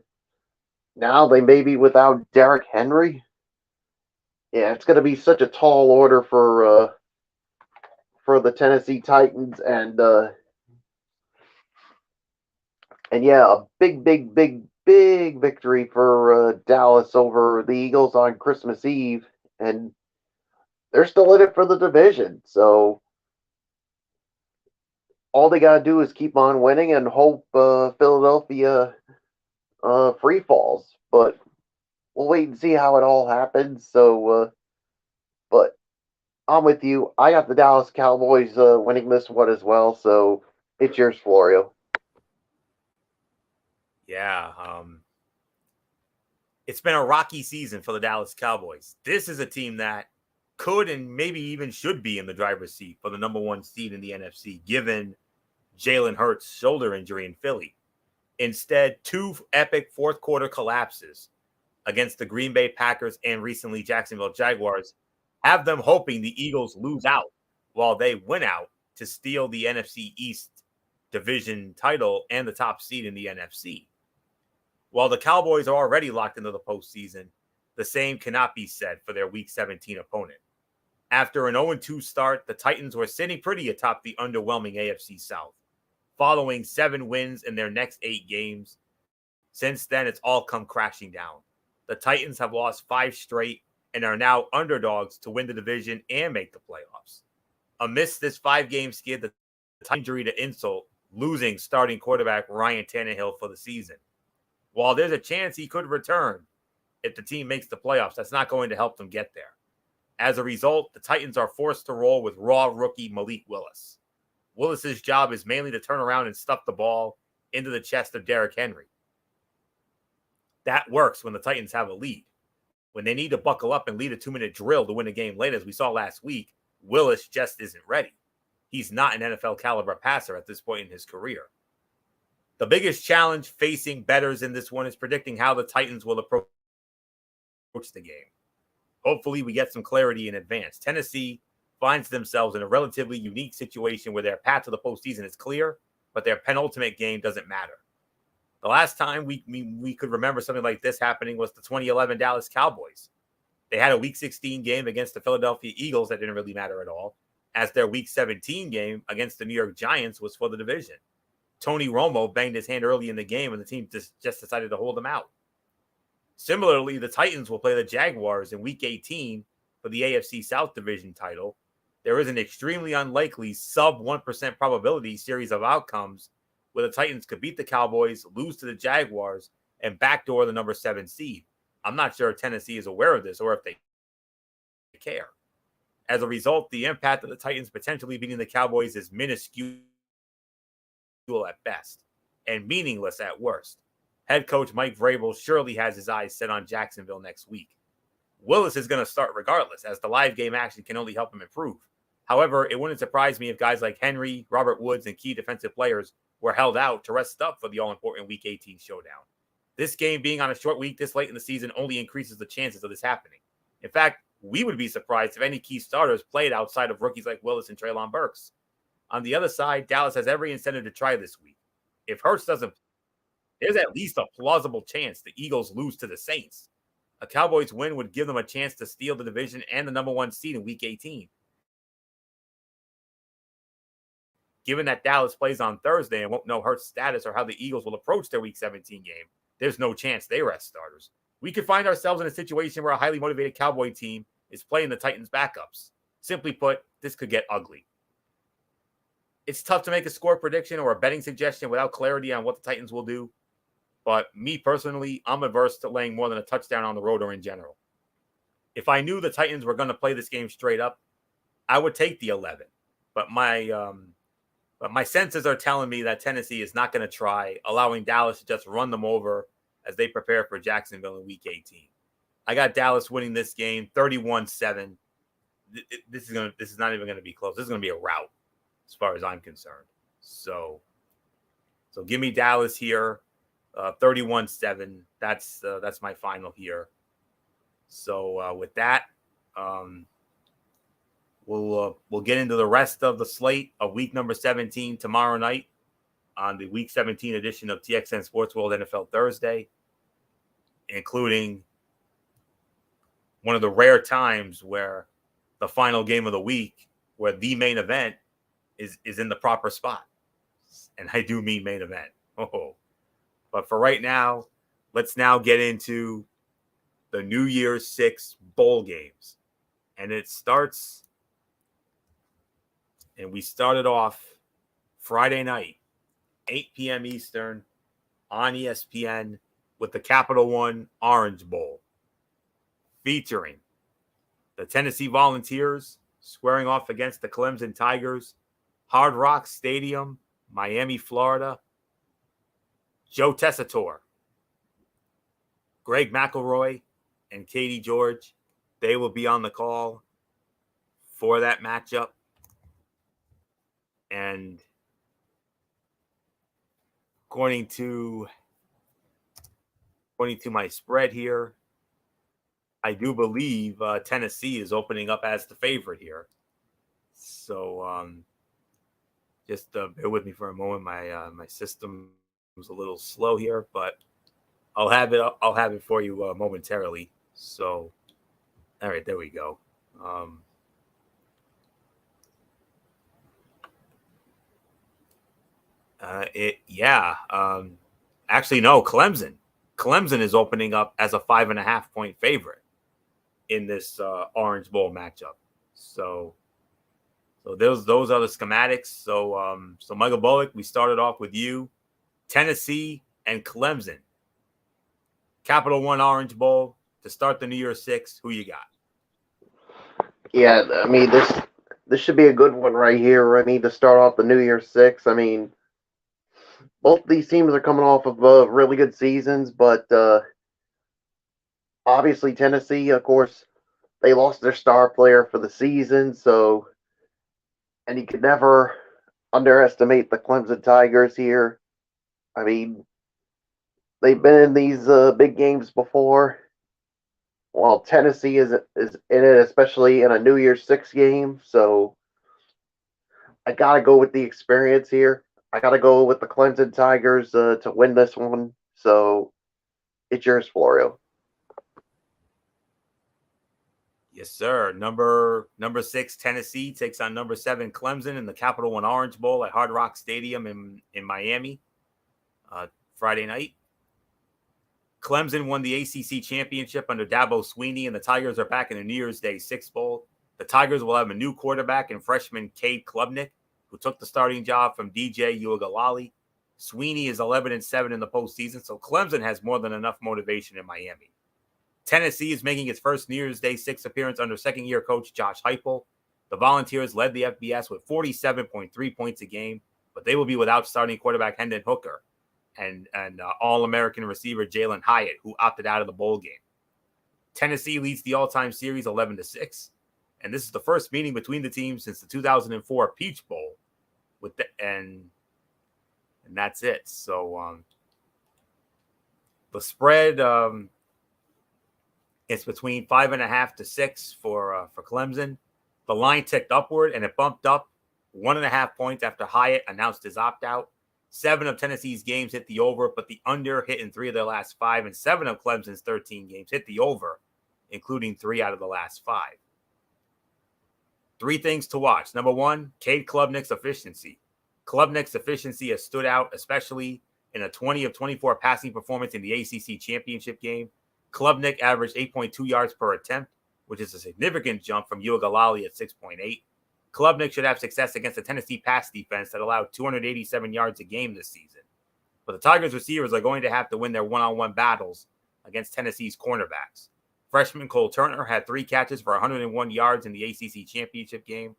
now they may be without Derrick Henry. Yeah, it's going to be such a tall order for the Tennessee Titans, and yeah, a big victory for Dallas over the Eagles on Christmas Eve, and they're still in it for the division. So all they got to do is keep on winning and hope Philadelphia free falls. But we'll wait and see how it all happens. So, but I'm with you. I got the Dallas Cowboys winning this one as well. So it's yours, Florio. Yeah. It's been a rocky season for the Dallas Cowboys. This is a team that could and maybe even should be in the driver's seat for the number 1 seed in the NFC, given Jalen Hurts' shoulder injury in Philly. Instead, 2 epic fourth quarter collapses against the Green Bay Packers and recently Jacksonville Jaguars have them hoping the Eagles lose out while they win out to steal the NFC East division title and the top seed in the NFC. While the Cowboys are already locked into the postseason, the same cannot be said for their Week 17 opponent. After an 0-2 start, the Titans were sitting pretty atop the underwhelming AFC South, following 7 wins in their next 8 games. Since then, it's all come crashing down. The Titans have lost 5 straight and are now underdogs to win the division and make the playoffs. Amidst this 5-game skid, the injury to insult, losing starting quarterback Ryan Tannehill for the season. While there's a chance he could return, if the team makes the playoffs, that's not going to help them get there. As a result, the Titans are forced to roll with raw rookie Malik Willis. Willis's job is mainly to turn around and stuff the ball into the chest of Derrick Henry. That works when the Titans have a lead. When they need to buckle up and lead a 2-minute drill to win a game late, as we saw last week, Willis just isn't ready. He's not an NFL caliber passer at this point in his career. The biggest challenge facing bettors in this one is predicting how the Titans will approach the game. Hopefully, we get some clarity in advance. Tennessee finds themselves in a relatively unique situation where their path to the postseason is clear, but their penultimate game doesn't matter. The last time we could remember something like this happening was the 2011 Dallas Cowboys. They had a Week 16 game against the Philadelphia Eagles that didn't really matter at all, as their Week 17 game against the New York Giants was for the division. Tony Romo banged his hand early in the game, and the team just decided to hold him out. Similarly, the Titans will play the Jaguars in Week 18 for the AFC South Division title. There is an extremely unlikely sub 1% probability series of outcomes where the Titans could beat the Cowboys, lose to the Jaguars, and backdoor the number 7 seed. I'm not sure if Tennessee is aware of this or if they care. As a result, the impact of the Titans potentially beating the Cowboys is minuscule at best and meaningless at worst. Head coach Mike Vrabel surely has his eyes set on Jacksonville next week. Willis is going to start regardless, as the live game action can only help him improve. However, it wouldn't surprise me if guys like Henry, Robert Woods, and key defensive players were held out to rest up for the all-important Week 18 showdown. This game being on a short week this late in the season only increases the chances of this happening. In fact, we would be surprised if any key starters played outside of rookies like Willis and Treylon Burks. On the other side, Dallas has every incentive to try this week. If Hurts doesn't, there's at least a plausible chance the Eagles lose to the Saints. A Cowboys win would give them a chance to steal the division and the number 1 seed in Week 18. Given that Dallas plays on Thursday and won't know Hurts' status or how the Eagles will approach their Week 17 game, there's no chance they rest starters. We could find ourselves in a situation where a highly motivated Cowboy team is playing the Titans' backups. Simply put, this could get ugly. It's tough to make a score prediction or a betting suggestion without clarity on what the Titans will do. But me personally, I'm averse to laying more than a touchdown on the road or in general. If I knew the Titans were going to play this game straight up, I would take the 11. But my senses are telling me that Tennessee is not going to try, allowing Dallas to just run them over as they prepare for Jacksonville in Week 18. I got Dallas winning this game 31-7. This is not even going to be close. This is going to be a rout as far as I'm concerned. So give me Dallas here, 31-7. That's my final here. So with that, we'll get into the rest of the slate of week number 17 tomorrow night on the Week 17 edition of TXN Sports World NFL Thursday, including one of the rare times where the final game of the week, where the main event is in the proper spot. And I do mean main event. Oh. But for right now, let's now get into the New Year's 6 bowl games. And it starts, and we started off Friday night, 8 p.m. Eastern on ESPN with the Capital One Orange Bowl, featuring the Tennessee Volunteers squaring off against the Clemson Tigers, Hard Rock Stadium, Miami, Florida. Joe Tessitore, Greg McElroy, and Katie George, they will be on the call for that matchup. And according to my spread here, I do believe Tennessee is opening up as the favorite here. So just bear with me for a moment. My system was a little slow here, but I'll have it for you momentarily. So, all right, there we go. Actually, no, Clemson is opening up as a 5.5-point favorite in this Orange Bowl matchup. So those are the schematics. So Michael Bullock, we started off with you, Tennessee and Clemson. Capital One Orange Bowl. to start the New Year's Six. Who you got? Yeah, I mean this should be a good one right here. I mean, to start off the New Year's Six. I mean, both these teams are coming off of really good seasons, but obviously Tennessee, of course, they lost their star player for the season, so and you could never underestimate the Clemson Tigers here. I mean, they've been in these big games before. Well, Tennessee is in it, especially in a New Year's Six game. So I gotta go with the experience here. I gotta go with the Clemson Tigers to win this one. So it's yours, Florio. Yes, sir. Number 6, Tennessee takes on number 7, Clemson in the Capital One Orange Bowl at Hard Rock Stadium in Miami, Friday night. Clemson won the ACC championship under Dabo Swinney, and the Tigers are back in the New Year's Day Six Bowl. The Tigers will have a new quarterback and freshman Cade Klubnik, who took the starting job from DJ Uiagalelei. Swinney is 11-7 in the postseason, so Clemson has more than enough motivation in Miami. Tennessee is making its first New Year's Day Six appearance under second-year coach Josh Heupel. The Volunteers led the FBS with 47.3 points a game, but they will be without starting quarterback Hendon Hooker and All-American receiver Jalen Hyatt, who opted out of the bowl game. Tennessee leads the all-time series 11-6, and this is the first meeting between the teams since the 2004 Peach Bowl. And that's it. So the spread it's between 5.5 to 6 for Clemson. The line ticked upward and it bumped up 1.5 points after Hyatt announced his opt-out. 7 of Tennessee's games hit the over, but the under hit in 3 of their last 5, and 7 of Clemson's 13 games hit the over, including 3 out of the last 5. 3 things to watch. Number 1, Cade Klubnik's efficiency. Klubnik's efficiency has stood out, especially in a 20 of 24 passing performance in the ACC championship game. Klubnik averaged 8.2 yards per attempt, which is a significant jump from Uiagalelei at 6.8. Klubnik should have success against the Tennessee pass defense that allowed 287 yards a game this season. But the Tigers receivers are going to have to win their one-on-one battles against Tennessee's cornerbacks. Freshman Cole Turner had 3 catches for 101 yards in the ACC championship game.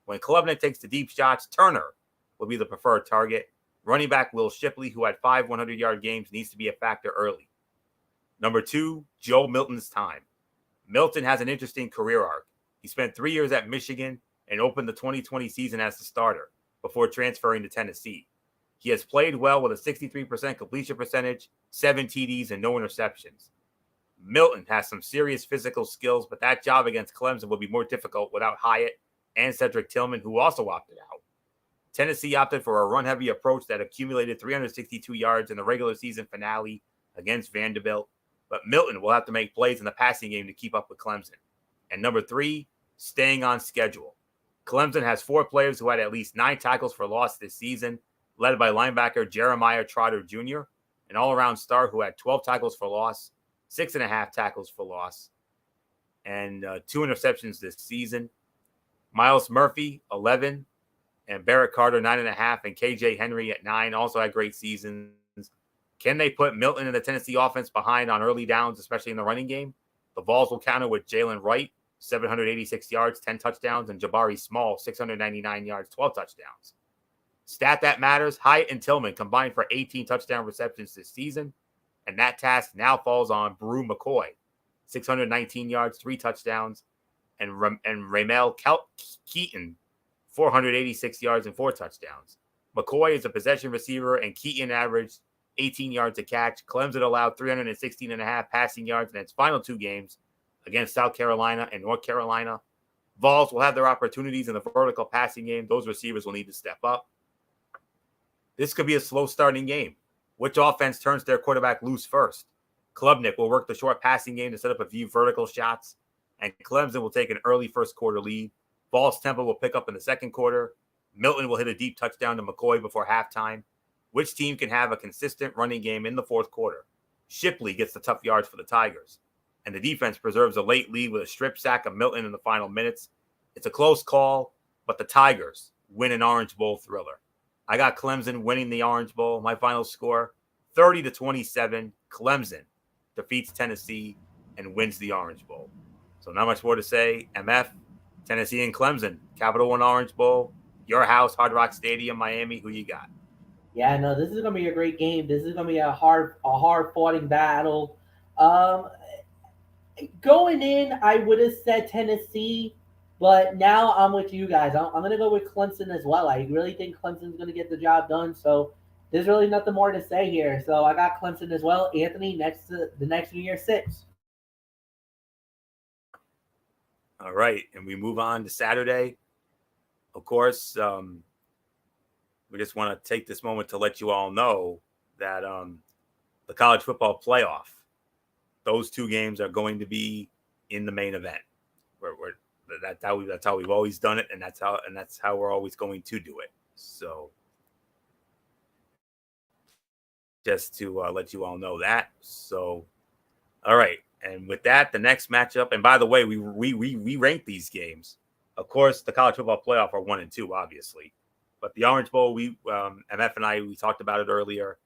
When Klubnik takes the deep shots, Turner will be the preferred target. Running back Will Shipley, who had 5 100-yard games, needs to be a factor early. Number 2, Joe Milton's time. Milton has an interesting career arc. He spent 3 years at Michigan and opened the 2020 season as the starter before transferring to Tennessee. He has played well with a 63% completion percentage, 7 TDs, and no interceptions. Milton has some serious physical skills, but that job against Clemson will be more difficult without Hyatt and Cedric Tillman, who also opted out. Tennessee opted for a run-heavy approach that accumulated 362 yards in the regular season finale against Vanderbilt, but Milton will have to make plays in the passing game to keep up with Clemson. And number 3, staying on schedule. Clemson has 4 players who had at least 9 tackles for loss this season, led by linebacker Jeremiah Trotter Jr., an all-around star who had 12 tackles for loss, 6.5 tackles for loss, and 2 interceptions this season. Miles Murphy, 11, and Barrett Carter, 9.5, and KJ Henry at 9 also had great seasons. Can they put Milton and the Tennessee offense behind on early downs, especially in the running game? The Vols will counter with Jalen Wright, 786 yards, 10 touchdowns, and Jabari Small, 699 yards, 12 touchdowns. Stat that matters, Hyatt and Tillman combined for 18 touchdown receptions this season, and that task now falls on Brew McCoy, 619 yards, 3 touchdowns, and Ramel Keaton, 486 yards and 4 touchdowns. McCoy is a possession receiver, and Keaton averaged 18 yards a catch. Clemson allowed 316.5 passing yards in its final 2 games against South Carolina and North Carolina. Vols will have their opportunities in the vertical passing game. Those receivers will need to step up. This could be a slow starting game. Which offense turns their quarterback loose first? Klubnik will work the short passing game to set up a few vertical shots, and Clemson will take an early first quarter lead. Vols tempo will pick up in the second quarter. Milton will hit a deep touchdown to McCoy before halftime. Which team can have a consistent running game in the fourth quarter? Shipley gets the tough yards for the Tigers, and the defense preserves a late lead with a strip sack of Milton in the final minutes. It's a close call, but the Tigers win an Orange Bowl thriller. I got Clemson winning the Orange Bowl. My final score, 30-27. Clemson defeats Tennessee and wins the Orange Bowl. So not much more to say. MF, Tennessee and Clemson, Capital One Orange Bowl, your house, Hard Rock Stadium, Miami. Who you got? Yeah, no, this is gonna be a great game. This is gonna be a hard foughting battle. Um, Going in, I would have said Tennessee, but now I'm with you guys. I'm gonna go with Clemson as well. I really think Clemson's gonna get the job done. So there's really nothing more to say here. So I got Clemson as well. Anthony, next to the next New Year 6. All right, and we move on to Saturday. Of course, we just want to take this moment to let you all know that the college football playoff, those two games are going to be in the main event. That's how we've always done it, and that's how we're always going to do it. So just to let you all know that. So, all right, and with that, the next matchup. And by the way, we rank these games. Of course, the college football playoff are 1 and 2, obviously, but the Orange Bowl, MF and I, we talked about it earlier,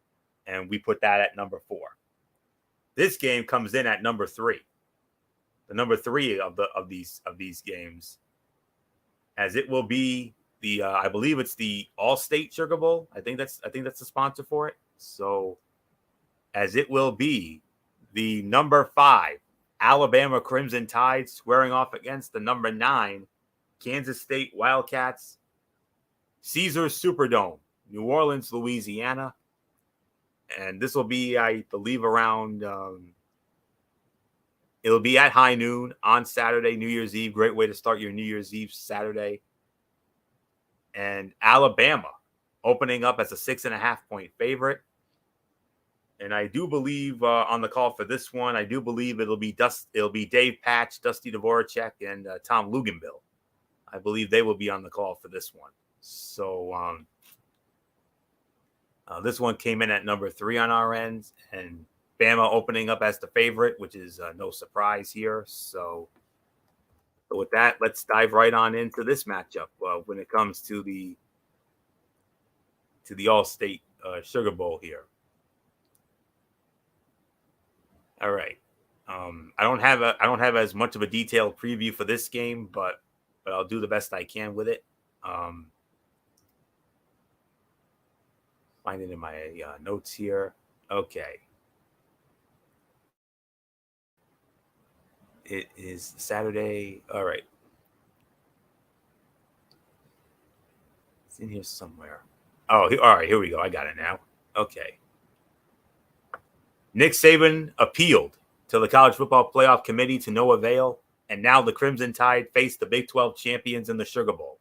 and we put that at number 4. This game comes in at number 3. The number 3 of these games, as it will be the I believe it's the All-State Sugar Bowl. I think that's the sponsor for it. So, as it will be the number 5 Alabama Crimson Tide squaring off against the number 9 Kansas State Wildcats, Caesars Superdome, New Orleans, Louisiana. And this will be, I believe, around it'll be at high noon on Saturday, New Year's Eve. Great way to start your New Year's Eve Saturday. And Alabama opening up as a 6.5-point favorite. And I do believe on the call for this one, I do believe it'll be Dave Patch, Dusty Dvorak, and Tom Luginbill. I believe they will be on the call for this one. So this one came in at number 3 on our end, and Bama opening up as the favorite, which is no surprise here. So with that, let's dive right on into this matchup when it comes to the All-State Sugar Bowl here. All right. I don't have as much of a detailed preview for this game, but I'll do the best I can with it. Find it in my notes here. Okay. It is Saturday. All right. It's in here somewhere. Oh, all right. Here we go. I got it now. Okay. Nick Saban appealed to the College Football Playoff Committee to no avail, and now the Crimson Tide face the Big 12 champions in the Sugar Bowl.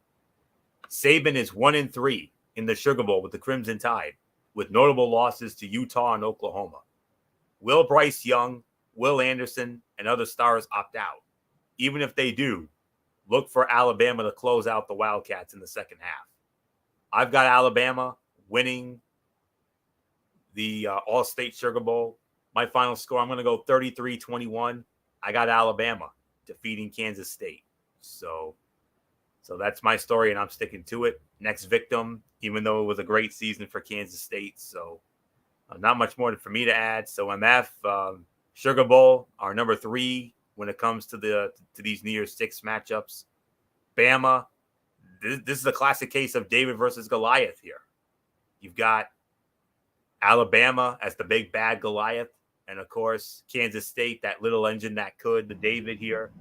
Saban is 1 and 3 in the Sugar Bowl with the Crimson Tide, with notable losses to Utah and Oklahoma. Will Bryce Young, Will Anderson, and other stars opt out? Even if they do, look for Alabama to close out the Wildcats in the second half. I've got Alabama winning the All-State Sugar Bowl. My final score, I'm going to go 33-21. I got Alabama defeating Kansas State. So that's my story, and I'm sticking to it. Next victim, even though it was a great season for Kansas State. So not much more for me to add. So MF, Sugar Bowl, our number 3 when it comes to these New Year's 6 matchups. Bama, this is a classic case of David versus Goliath here. You've got Alabama as the big bad Goliath, and of course Kansas State, that little engine that could, the David here.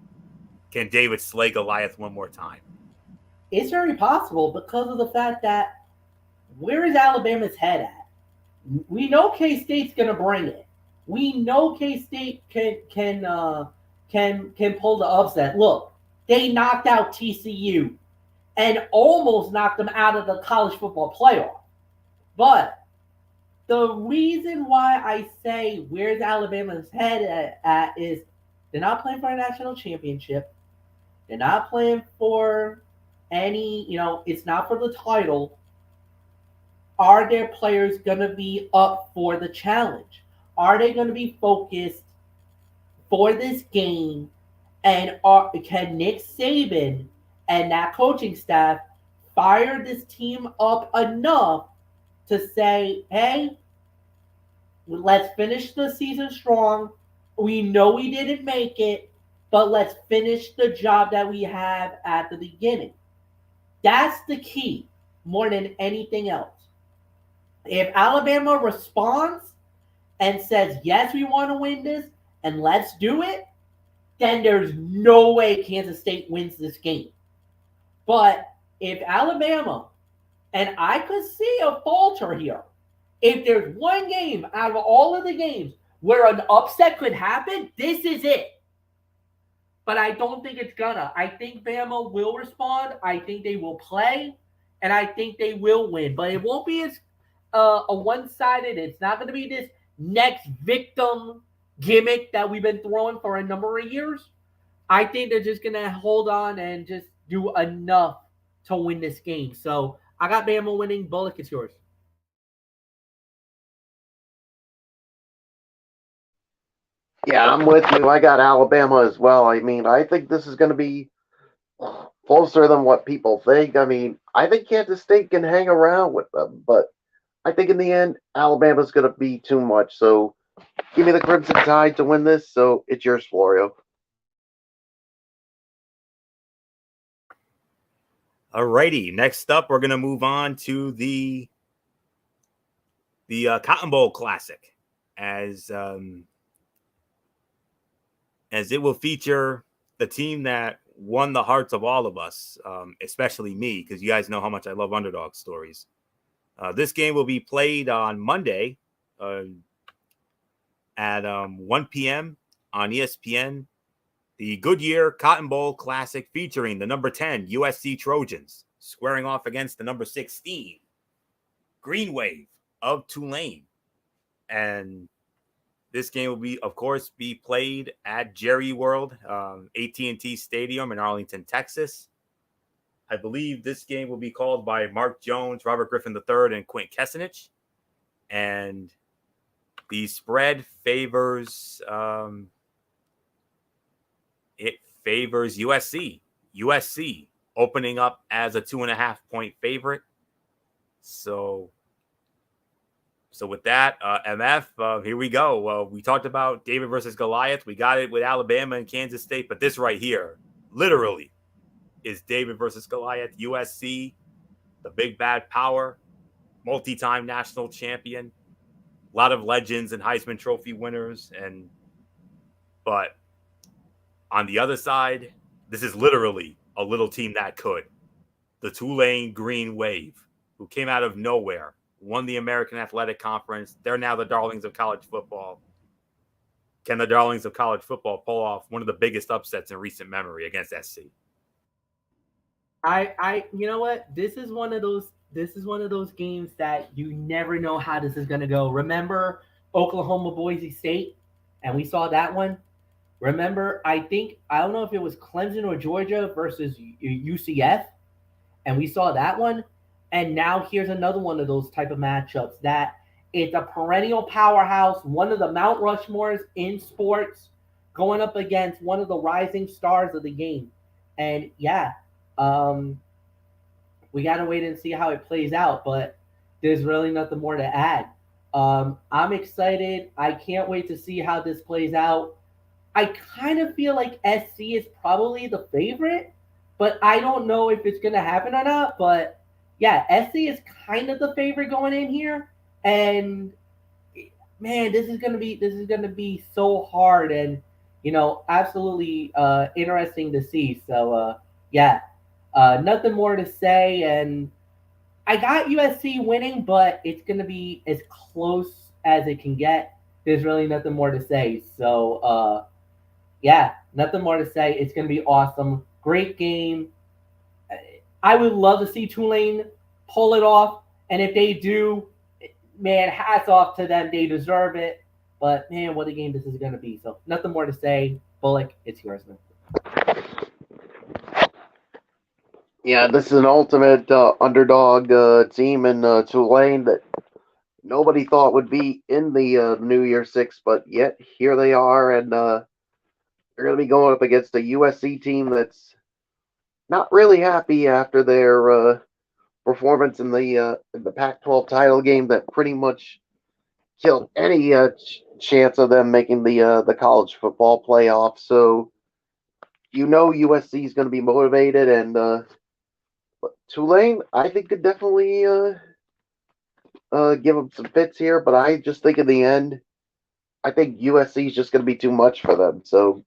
Can David slay Goliath one more time? It's very possible because of the fact that where is Alabama's head at? We know K-State's going to bring it. We know K-State can pull the upset. Look, they knocked out TCU and almost knocked them out of the college football playoff. But the reason why I say where's Alabama's head at is they're not playing for a national championship. They're not playing for any, it's not for the title. Are their players going to be up for the challenge? Are they going to be focused for this game? And can Nick Saban and that coaching staff fire this team up enough to say, hey, let's finish the season strong. We know we didn't make it, but let's finish the job that we have at the beginning. That's the key more than anything else. If Alabama responds and says, yes, we want to win this and let's do it, then there's no way Kansas State wins this game. But if Alabama, and I could see a falter here, if there's one game out of all of the games where an upset could happen, this is it. But I don't think it's gonna. I think Bama will respond. I think they will play, and I think they will win. But it won't be as a one-sided. It's not going to be this next victim gimmick that we've been throwing for a number of years. I think they're just going to hold on and just do enough to win this game. So I got Bama winning. Bullock, it's yours. Yeah, I'm with you. I got Alabama as well. I mean, I think this is going to be closer than what people think. I mean, I think Kansas State can hang around with them, but I think in the end, Alabama's going to be too much. So give me the Crimson Tide to win this. So it's yours, Florio. Alrighty, next up, we're going to move on to the Cotton Bowl Classic, as it will feature the team that won the hearts of all of us, especially me, because you guys know how much I love underdog stories. This game will be played on Monday at 1 p.m. on ESPN. The Goodyear Cotton Bowl Classic featuring the number 10 USC Trojans squaring off against the number 16 Green Wave of Tulane. And this game will be, of course, be played at Jerry World, AT&T Stadium in Arlington, Texas. I believe this game will be called by Mark Jones, Robert Griffin III, and Quint Kessenich. And the spread favors USC. USC opening up as a 2.5-point favorite. So with that, MF, here we go. We talked about David versus Goliath. We got it with Alabama and Kansas State, but this right here, literally, is David versus Goliath. USC, the big bad power, multi-time national champion, a lot of legends and Heisman Trophy winners, but on the other side, this is literally a little team that could. The Tulane Green Wave, who came out of nowhere, won the American Athletic Conference. They're now the darlings of college football. Can the darlings of college football pull off one of the biggest upsets in recent memory against SC? You know what? This is one of those games that you never know how this is going to go. Remember Oklahoma Boise State, and we saw that one. Remember, I don't know if it was Clemson or Georgia versus UCF, and we saw that one. And now here's another one of those type of matchups that it's a perennial powerhouse, one of the Mount Rushmores in sports, going up against one of the rising stars of the game. And yeah, we got to wait and see how it plays out, but there's really nothing more to add. I'm excited. I can't wait to see how this plays out. I kind of feel like SC is probably the favorite, but I don't know if it's going to happen or not. But yeah, SC is kind of the favorite going in here, and man, this is going to be so hard and absolutely interesting to see. So yeah, nothing more to say, and I got USC winning, but it's going to be as close as it can get. There's really nothing more to say. So yeah, nothing more to say. It's going to be awesome. Great game. I would love to see Tulane pull it off. And if they do, man, hats off to them. They deserve it. But, man, what a game this is going to be. So nothing more to say. Bullock, it's yours, man. Yeah, this is an ultimate underdog team in Tulane that nobody thought would be in the New Year Six, but yet here they are, and they're going to be going up against a USC team that's not really happy after their performance in the Pac-12 title game that pretty much killed any chance of them making the college football playoff. So USC is going to be motivated, and Tulane, I think, could definitely give them some fits here. But I just think in the end, I think USC is just going to be too much for them. So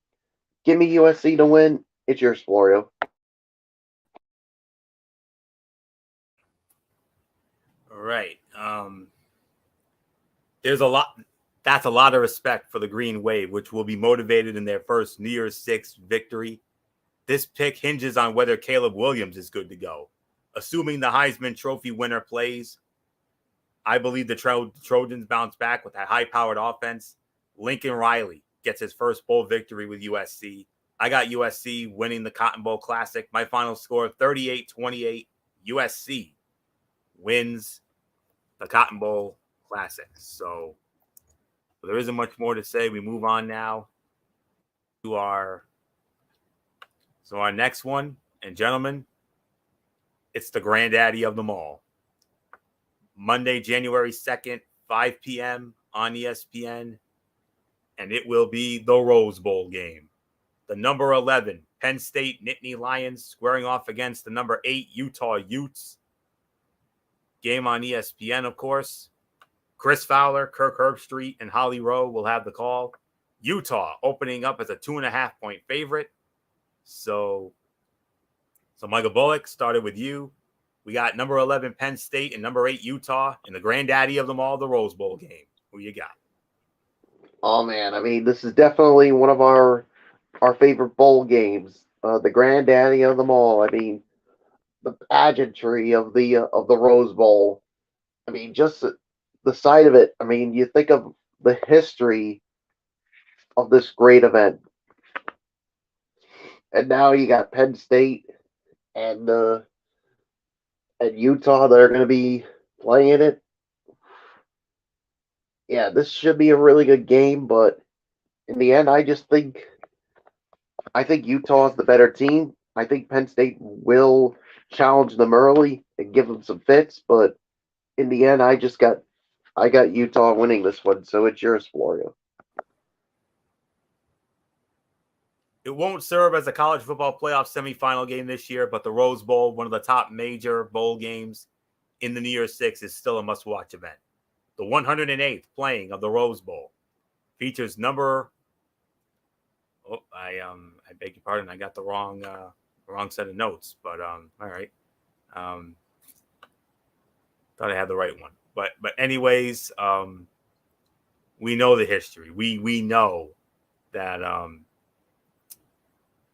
give me USC to win. It's yours, Florio. All right. There's a lot. That's a lot of respect for the Green Wave, which will be motivated in their first New Year's Six victory. This pick hinges on whether Caleb Williams is good to go. Assuming the Heisman Trophy winner plays, I believe the Trojans bounce back with that high-powered offense. Lincoln Riley gets his first bowl victory with USC. I got USC winning the Cotton Bowl Classic. My final score, 38-28. USC wins the Cotton Bowl Classic. So there isn't much more to say. We move on now to our next one. And gentlemen, it's the granddaddy of them all. Monday, January 2nd, 5 p.m. on ESPN. And it will be the Rose Bowl game. The number 11 Penn State Nittany Lions squaring off against the number 8 Utah Utes. Game on ESPN, of course. Chris Fowler, Kirk Herbstreit, and Holly Rowe will have the call. Utah opening up as a 2.5-point favorite. So Michael Bullock, started with you. We got number 11 Penn State and number 8 Utah in the granddaddy of them all, the Rose Bowl game. Who you got? Oh man, I mean, this is definitely one of our favorite bowl games. The granddaddy of them all. I mean, the pageantry of the Rose Bowl. I mean, just the sight of it. I mean, you think of the history of this great event, and now you got Penn State and Utah that are going to be playing it. Yeah, this should be a really good game, but in the end, I think Utah is the better team. I think Penn State will challenge them early and give them some fits, but in the end, I got Utah winning this one, so it's yours, Florio. It won't serve as a college football playoff semifinal game this year, but the Rose Bowl, one of the top major bowl games in the New Year's Six, is still a must-watch event. The 108th playing of the Rose Bowl features number. Oh, I beg your pardon. I got the wrong set of notes, but all right. Thought I had the right one, but anyways, we know the history. We know that.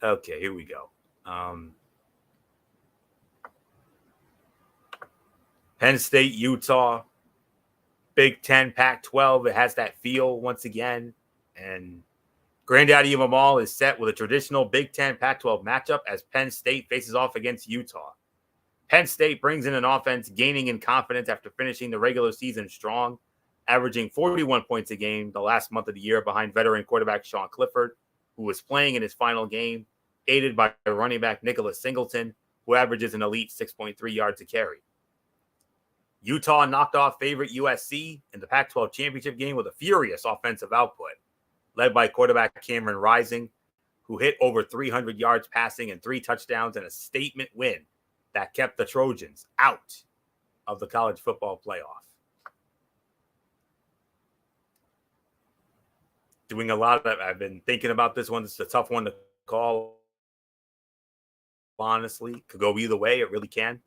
Okay, here we go. Penn State, Utah, Big Ten, Pac-12. It has that feel once again. And granddaddy of them all is set with a traditional Big Ten, Pac-12 matchup as Penn State faces off against Utah. Penn State brings in an offense gaining in confidence after finishing the regular season strong, averaging 41 points a game the last month of the year behind veteran quarterback Sean Clifford, who was playing in his final game, aided by running back Nicholas Singleton, who averages an elite 6.3 yards a carry. Utah knocked off favorite USC in the Pac-12 championship game with a furious offensive output, led by quarterback Cameron Rising, who hit over 300 yards passing and 3 touchdowns in a statement win that kept the Trojans out of the college football playoff. Doing a lot of, I've been thinking about this one. It's a tough one to call. Honestly, could go either way. It really can.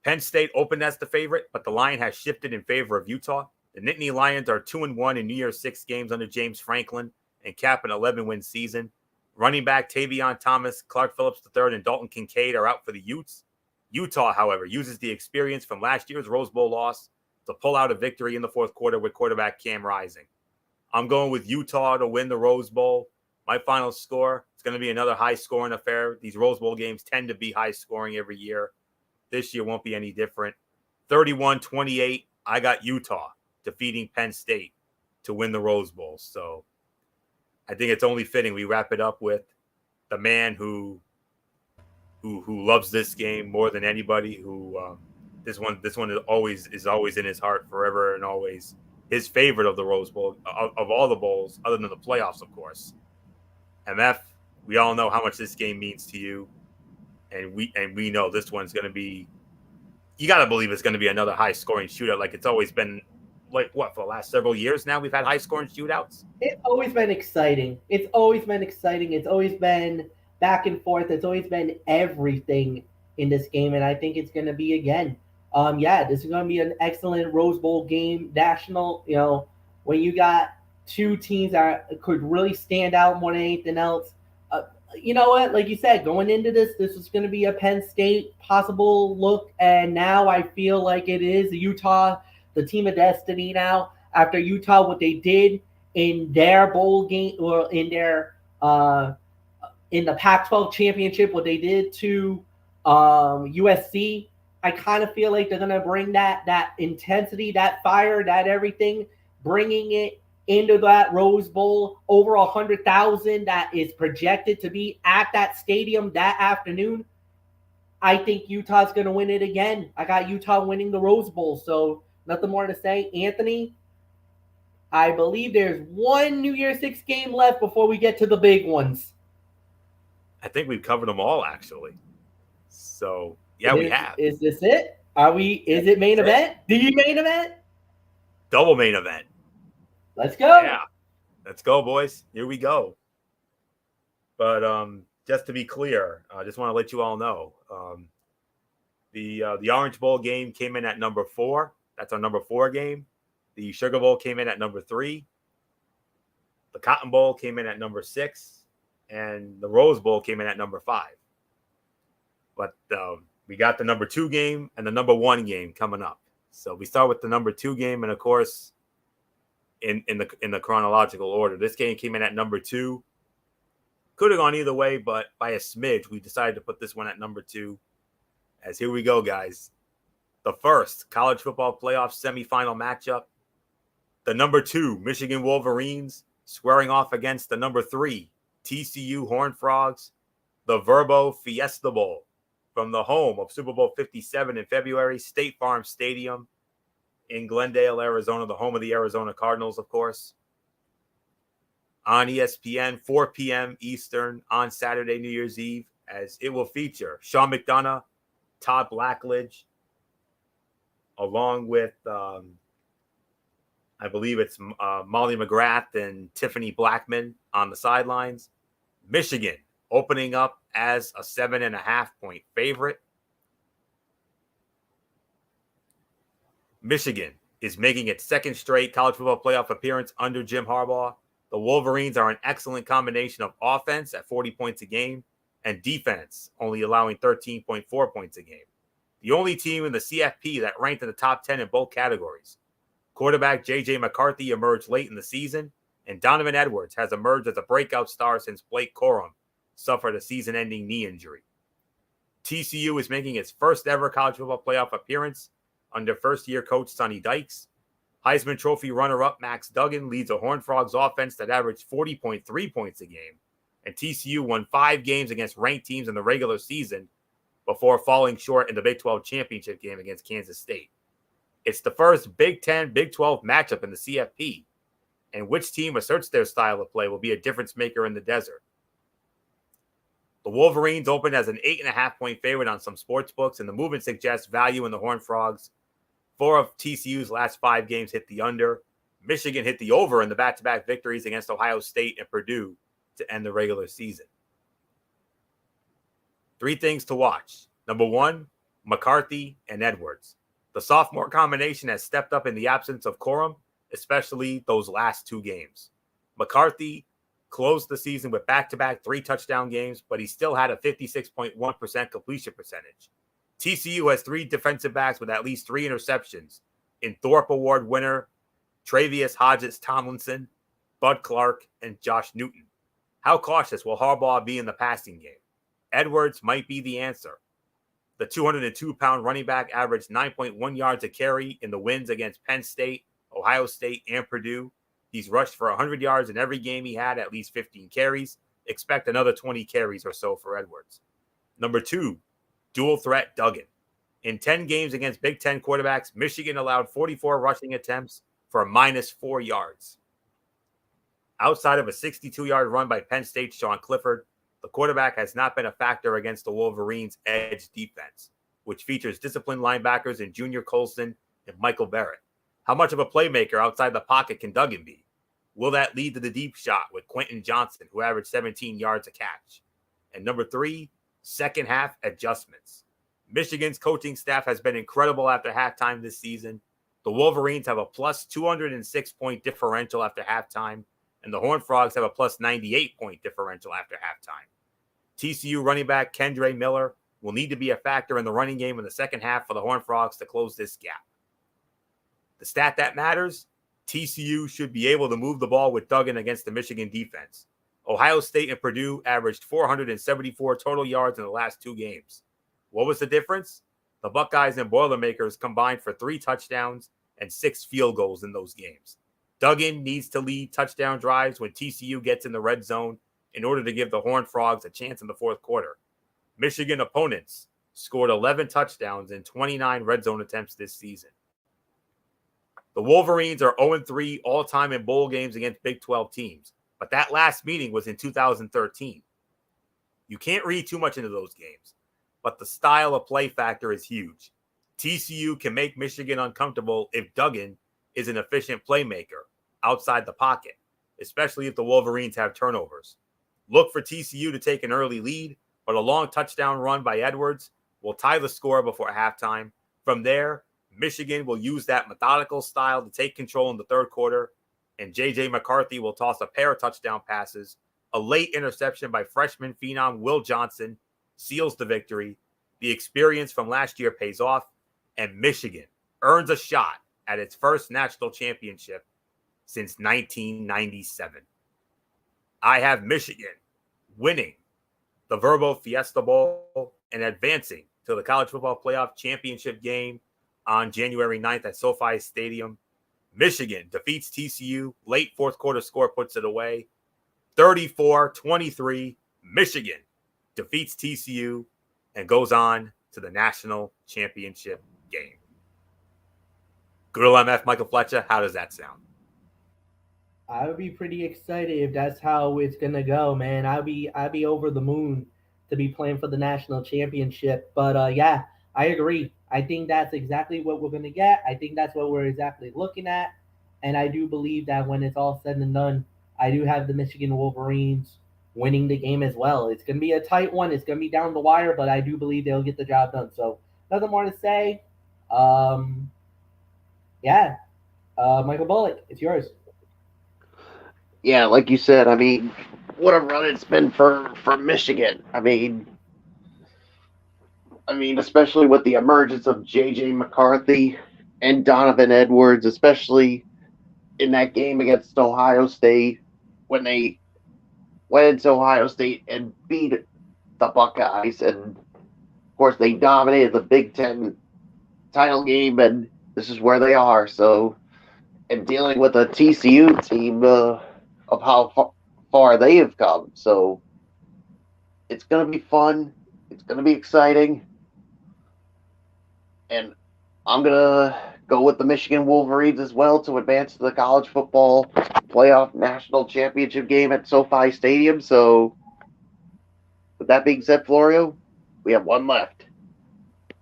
Penn State opened as the favorite, but the line has shifted in favor of Utah. The Nittany Lions are 2-1 in New Year's Six games under James Franklin and cap an 11-win season. Running back Tavion Thomas, Clark Phillips III, and Dalton Kincaid are out for the Utes. Utah, however, uses the experience from last year's Rose Bowl loss to pull out a victory in the fourth quarter with quarterback Cam Rising. I'm going with Utah to win the Rose Bowl. My final score, it's going to be another high-scoring affair. These Rose Bowl games tend to be high-scoring every year. This year won't be any different. 31-28, I got Utah defeating Penn State to win the Rose Bowl. So I think it's only fitting we wrap it up with the man who loves this game more than anybody. Who this one is always in his heart forever and always. his favorite of the Rose Bowl, of all the bowls, other than the playoffs, of course. MF, we all know how much this game means to you, and we know this one's going to be. You got to believe it's going to be another high scoring shootout, like it's always been. Like what, for the last several years now, we've had high scoring shootouts. It's always been exciting. It's always been exciting. It's always been back and forth. It's always been everything in this game, and I think it's going to be again. Yeah, this is going to be an excellent Rose Bowl game. National, when you got two teams that could really stand out more than anything else. You know what? Like you said, going into this was going to be a Penn State possible look, and now I feel like it is Utah, the team of destiny now. After Utah, what they did in their bowl game or in their in the Pac-12 championship, what they did to USC, I kind of feel like they're gonna bring that intensity, that fire, that everything, bringing it into that Rose Bowl. Over 100,000 that is projected to be at that stadium that afternoon. I think Utah's gonna win it again. I got Utah winning the Rose Bowl, so nothing more to say. Anthony, I believe there's one New Year's Six game left before we get to the big ones. I think we've covered them all, actually. So yeah, we have. Is this it? Are we? Is it main event? The main event? Double main event. Let's go. Yeah, let's go, boys. Here we go. But just to be clear, I just want to let you all know the Orange Bowl game came in at number 4. That's our number 4 game. The Sugar Bowl came in at number 3. The Cotton Bowl came in at number 6. And the Rose Bowl came in at number 5. But we got the number 2 game and the number 1 game coming up. So we start with the number 2 game, and of course, in the chronological order, this game came in at number 2. Could have gone either way, but by a smidge, we decided to put this one at number 2. As here we go, guys. The first college football playoff semifinal matchup. The number 2 Michigan Wolverines squaring off against the number 3 TCU Horned Frogs, the Verbo Fiesta Bowl from the home of Super Bowl 57 in February, State Farm Stadium in Glendale, Arizona, the home of the Arizona Cardinals, of course. On ESPN, 4 p.m. Eastern on Saturday, New Year's Eve, as it will feature Sean McDonough, Todd Blackledge, along with, I believe it's Molly McGrath and Tiffany Blackman on the sidelines. Michigan opening up as a 7.5-point favorite. Michigan is making its second straight college football playoff appearance under Jim Harbaugh. The Wolverines are an excellent combination of offense at 40 points a game and defense, only allowing 13.4 points a game. The only team in the CFP that ranked in the top 10 in both categories. Quarterback J.J. McCarthy emerged late in the season, and Donovan Edwards has emerged as a breakout star since Blake Corum suffered a season-ending knee injury. TCU is making its first ever college football playoff appearance under first-year coach Sonny Dykes. Heisman Trophy runner-up Max Duggan leads a Horned Frogs offense that averaged 40.3 points a game, and TCU won 5 games against ranked teams in the regular season before falling short in the Big 12 championship game against Kansas State. It's the first Big 10, Big 12 matchup in the CFP, and which team asserts their style of play will be a difference maker in the desert. The Wolverines opened as an 8.5-point favorite on some sports books, and the movement suggests value in the Horned Frogs. 4 of TCU's last 5 games hit the under. Michigan hit the over in the back-to-back victories against Ohio State and Purdue to end the regular season. 3 things to watch. Number 1, McCarthy and Edwards. The sophomore combination has stepped up in the absence of Corum, especially those last 2 games. McCarthy closed the season with back-to-back 3-touchdown games, but he still had a 56.1% completion percentage. TCU has 3 defensive backs with at least 3 interceptions in Thorpe Award winner Travius Hodges-Tomlinson, Bud Clark, and Josh Newton. How cautious will Harbaugh be in the passing game? Edwards might be the answer. The 202-pound running back averaged 9.1 yards a carry in the wins against Penn State, Ohio State, and Purdue. He's rushed for 100 yards in every game he had, at least 15 carries. Expect another 20 carries or so for Edwards. Number 2, dual threat Duggan. In 10 games against Big Ten quarterbacks, Michigan allowed 44 rushing attempts, for a -4 yards. Outside of a 62-yard run by Penn State's Sean Clifford, the quarterback has not been a factor against the Wolverines' edge defense, which features disciplined linebackers in Junior Colson and Michael Barrett. How much of a playmaker outside the pocket can Duggan be? Will that lead to the deep shot with Quentin Johnson, who averaged 17 yards a catch? And number 3, second half adjustments. Michigan's coaching staff has been incredible after halftime this season. The Wolverines have a plus 206-point differential after halftime, and the Horned Frogs have a plus 98-point differential after halftime. TCU running back Kendre Miller will need to be a factor in the running game in the second half for the Horned Frogs to close this gap. The stat that matters, TCU should be able to move the ball with Duggan against the Michigan defense. Ohio State and Purdue averaged 474 total yards in the last 2 games. What was the difference? The Buckeyes and Boilermakers combined for 3 touchdowns and 6 field goals in those games. Duggan needs to lead touchdown drives when TCU gets in the red zone in order to give the Horned Frogs a chance in the fourth quarter. Michigan opponents scored 11 touchdowns in 29 red zone attempts this season. The Wolverines are 0-3 all-time in bowl games against Big 12 teams, but that last meeting was in 2013. You can't read too much into those games, but the style of play factor is huge. TCU can make Michigan uncomfortable if Duggan is an efficient playmaker outside the pocket, especially if the Wolverines have turnovers. Look for TCU to take an early lead, but a long touchdown run by Edwards will tie the score before halftime. From there, Michigan will use that methodical style to take control in the third quarter, and J.J. McCarthy will toss a pair of touchdown passes. A late interception by freshman phenom Will Johnson seals the victory. The experience from last year pays off, and Michigan earns a shot at its first national championship since 1997. I have Michigan winning the Verbo Fiesta Bowl and advancing to the College Football Playoff Championship game on January 9th at SoFi Stadium. Michigan defeats TCU. Late fourth quarter score puts it away. 34-23. Michigan defeats TCU and goes on to the national championship game. Gorilla MF, Michael Fletcher, how does that sound? I would be pretty excited if that's how it's gonna go, man. I'd be over the moon to be playing for the national championship. But yeah, I agree. I think that's exactly what we're gonna get. I think that's what we're exactly looking at. And I do believe that when it's all said and done, I do have the Michigan Wolverines winning the game as well. It's gonna be a tight one. It's gonna be down the wire, but I do believe they'll get the job done. So nothing more to say. Yeah. Michael Bullock, it's yours. Yeah, like you said, I mean, what a run it's been for Michigan. I mean, especially with the emergence of J.J. McCarthy and Donovan Edwards, especially in that game against Ohio State when they went into Ohio State and beat the Buckeyes. And, of course, they dominated the Big Ten title game, and this is where they are. So, and dealing with a TCU team of how far they have come. So, it's going to be fun. It's going to be exciting. And I'm going to go with the Michigan Wolverines as well to advance to the college football playoff national championship game at SoFi Stadium. So, with that being said, Florio, we have one left.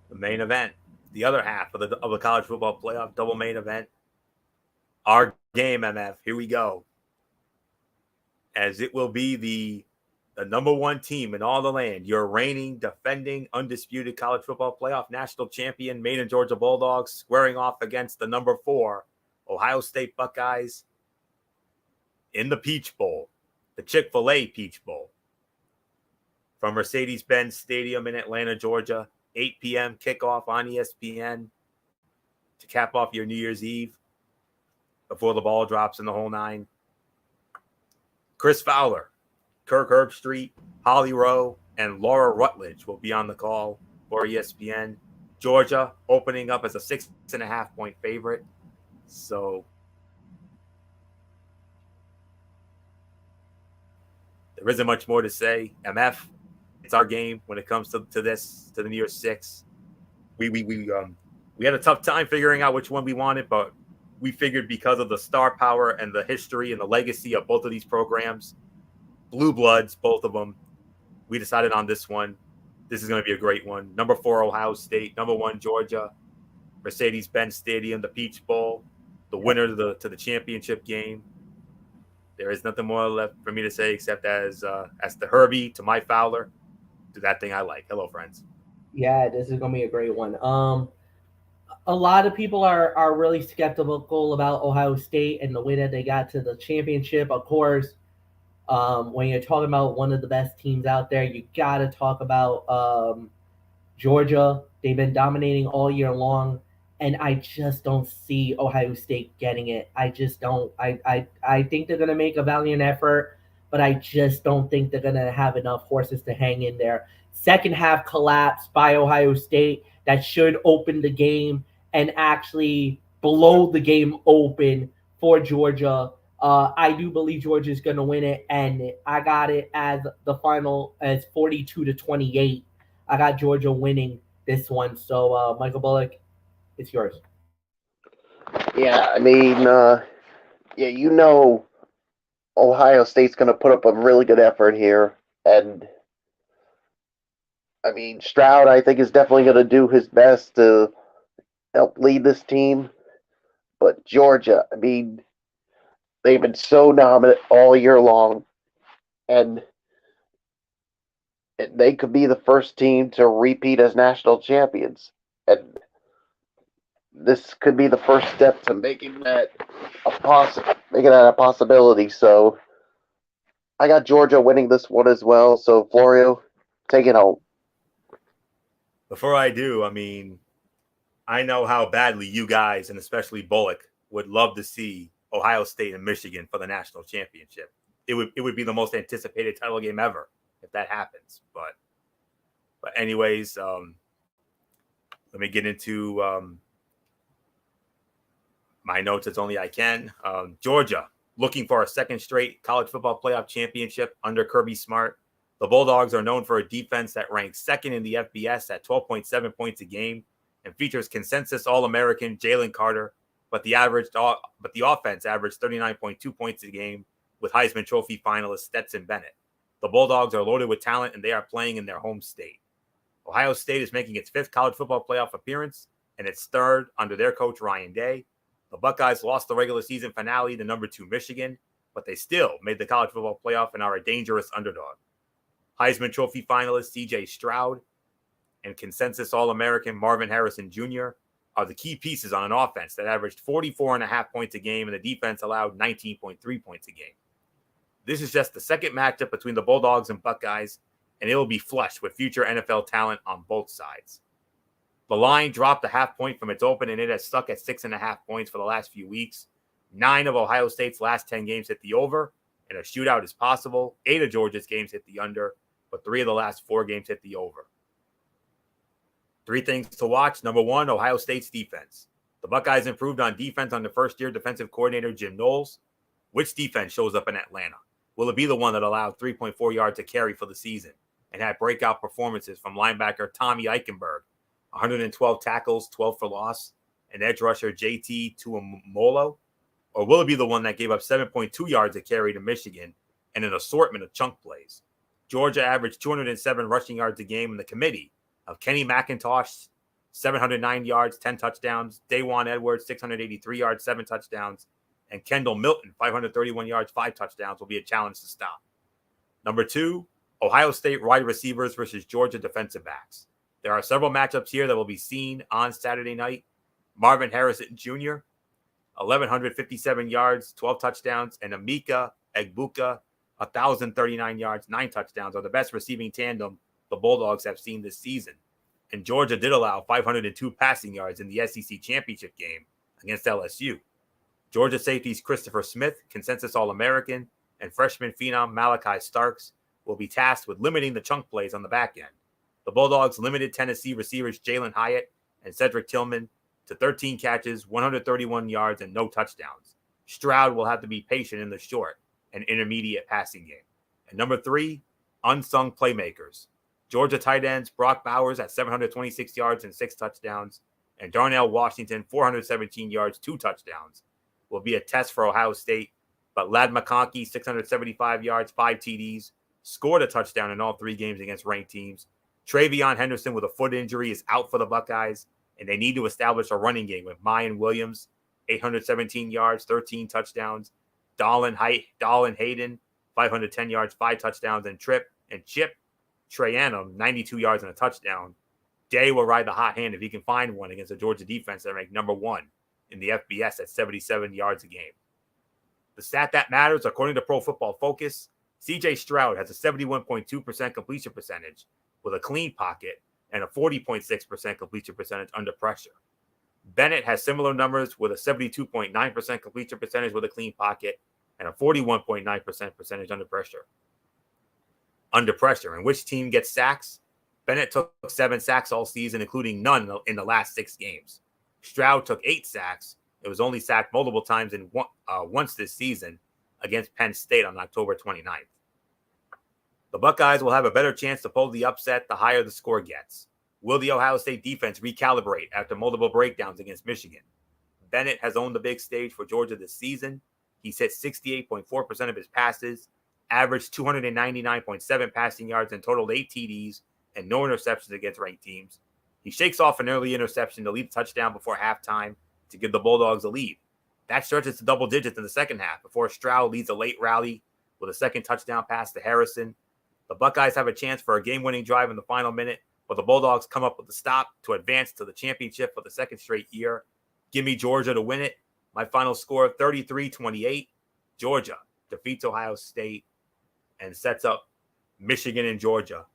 The main event, the other half of the college football playoff double main event. Our game, MF. Here we go. As it will be the number one team in all the land, your reigning, defending, undisputed college football playoff national champion, Maine and Georgia Bulldogs, squaring off against the number 4 Ohio State Buckeyes in the Peach Bowl, the Chick-fil-A Peach Bowl, from Mercedes-Benz Stadium in Atlanta, Georgia. 8 p.m. kickoff on ESPN to cap off your New Year's Eve before the ball drops in the whole 9. Chris Fowler, Kirk Herbstreit, Holly Rowe, and Laura Rutledge will be on the call for ESPN. Georgia opening up as a 6.5-point favorite. So there isn't much more to say. MF, it's our game when it comes to the New Year's 6. We had a tough time figuring out which one we wanted, but we figured because of the star power and the history and the legacy of both of these programs, blue bloods, both of them, we decided on this one. This is going to be a great one. Number 4, Ohio State. Number 1, Georgia. Mercedes-Benz Stadium, the Peach Bowl, the winner to the championship game. There is nothing more left for me to say except as the Herbie to my Fowler, do that thing I like. Hello, friends. Yeah, this is gonna be a great one. A lot of people are really skeptical about Ohio State and the way that they got to the championship. Of course, when you're talking about one of the best teams out there, you got to talk about Georgia. They've been dominating all year long, and I just don't see Ohio State getting it. I just don't. I think they're going to make a valiant effort, but I just don't think they're going to have enough horses to hang in there. Second half collapse by Ohio State that should open the game and actually blow the game open for Georgia. I do believe Georgia is going to win it, and I got it as the final as 42-28. I got Georgia winning this one. So, Michael Bullock, it's yours. Yeah, I mean, Ohio State's going to put up a really good effort here. And, I mean, Stroud, I think, is definitely going to do his best to help lead this team. But Georgia, I mean, they've been so dominant all year long. And they could be the first team to repeat as national champions. And this could be the first step to making that a possibility. So I got Georgia winning this one as well. So Florio, take it home. Before I do, I mean, I know how badly you guys, and especially Bullock, would love to see Ohio State and Michigan for the national championship. It would be the most anticipated title game ever if that happens. But anyways, let me get into my notes as only I can. Georgia looking for a second straight college football playoff championship under Kirby Smart. The Bulldogs are known for a defense that ranks second in the FBS at 12.7 points a game and features consensus All-American Jalen Carter, but the offense averaged 39.2 points a game with Heisman Trophy finalist Stetson Bennett. The Bulldogs are loaded with talent, and they are playing in their home state. Ohio State is making its 5th college football playoff appearance and its 3rd under their coach Ryan Day. The Buckeyes lost the regular season finale to number 2 Michigan, but they still made the college football playoff and are a dangerous underdog. Heisman Trophy finalist C.J. Stroud and consensus All-American Marvin Harrison Jr. are the key pieces on an offense that averaged 44.5 points a game, and the defense allowed 19.3 points a game. This is just the second matchup between the Bulldogs and Buckeyes, and it will be flushed with future NFL talent on both sides. The line dropped a half point from its open, and it has stuck at 6.5 points for the last few weeks. 9 of Ohio State's last 10 games hit the over, and a shootout is possible. 8 of Georgia's games hit the under, but 3 of the last 4 games hit the over. 3 things to watch. Number 1, Ohio State's defense. The Buckeyes improved on defense under first-year defensive coordinator Jim Knowles. Which defense shows up in Atlanta? Will it be the one that allowed 3.4 yards to carry for the season and had breakout performances from linebacker Tommy Eichenberg, 112 tackles, 12 for loss, and edge rusher JT Tuimoloau? Or will it be the one that gave up 7.2 yards to carry to Michigan and an assortment of chunk plays? Georgia averaged 207 rushing yards a game in the committee of Kenny McIntosh, 709 yards, 10 touchdowns, Dajuan Edwards, 683 yards, 7 touchdowns, and Kendall Milton, 531 yards, 5 touchdowns, will be a challenge to stop. Number 2, Ohio State wide receivers versus Georgia defensive backs. There are several matchups here that will be seen on Saturday night. Marvin Harrison Jr., 1,157 yards, 12 touchdowns, and Emeka Egbuka, 1,039 yards, 9 touchdowns are the best receiving tandem the Bulldogs have seen this season. And Georgia did allow 502 passing yards in the SEC championship game against LSU. Georgia safeties Christopher Smith, consensus All-American, and freshman phenom Malachi Starks will be tasked with limiting the chunk plays on the back end. The Bulldogs limited Tennessee receivers Jalen Hyatt and Cedric Tillman to 13 catches, 131 yards, and no touchdowns. Stroud will have to be patient in the short and intermediate passing game. And number 3, unsung playmakers. Georgia tight ends Brock Bowers at 726 yards and 6 touchdowns, and Darnell Washington, 417 yards, 2 touchdowns, will be a test for Ohio State. But Ladd McConkey, 675 yards, 5 TDs, scored a touchdown in all 3 games against ranked teams. Travion Henderson with a foot injury is out for the Buckeyes, and they need to establish a running game with Mayan Williams, 817 yards, 13 touchdowns. Dallin Hayden, 510 yards, 5 touchdowns, and Chip Trayanum, 92 yards and a touchdown. Day will ride the hot hand if he can find one against the Georgia defense that ranked number 1 in the FBS at 77 yards a game. The stat that matters, according to Pro Football Focus, C.J. Stroud has a 71.2% completion percentage with a clean pocket and a 40.6% completion percentage under pressure. Bennett has similar numbers with a 72.9% completion percentage with a clean pocket and a 41.9% percentage under pressure. And which team gets sacks? Bennett took 7 sacks all season, including none in the last 6 games. Stroud took 8 sacks. It was only sacked multiple times once this season against Penn State on October 29th. The Buckeyes will have a better chance to pull the upset the higher the score gets. Will the Ohio State defense recalibrate after multiple breakdowns against Michigan? Bennett has owned the big stage for Georgia this season. He's hit 68.4% of his passes, averaged 299.7 passing yards, and totaled 8 TDs and no interceptions against ranked teams. He shakes off an early interception to lead a touchdown before halftime to give the Bulldogs a lead. That stretches to double digits in the second half before Stroud leads a late rally with a second touchdown pass to Harrison. The Buckeyes have a chance for a game-winning drive in the final minute, but the Bulldogs come up with a stop to advance to the championship for the second straight year. Give me Georgia to win it. My final score, 33-28. Georgia defeats Ohio State and sets up Michigan and Georgia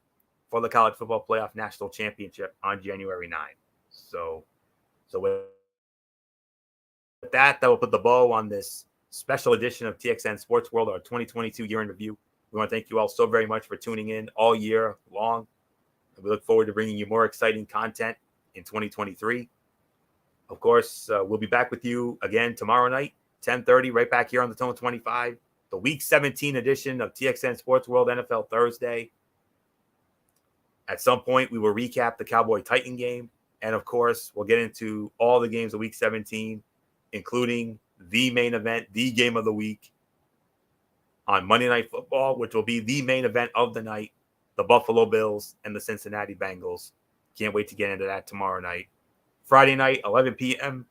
for the College Football Playoff National Championship on January 9. So with that will put the bow on this special edition of TXN Sports World, our 2022 year in review. We want to thank you all so very much for tuning in all year long. We look forward to bringing you more exciting content in 2023. Of course, we'll be back with you again tomorrow night, 10:30, right back here on the Tone 25, the Week 17 edition of TXN Sports World NFL Thursday. At some point, we will recap the Cowboy-Titan game. And, of course, we'll get into all the games of Week 17, including the main event, the game of the week on Monday Night Football, which will be the main event of the night, the Buffalo Bills and the Cincinnati Bengals. Can't wait to get into that tomorrow night. Friday night, 11 p.m.,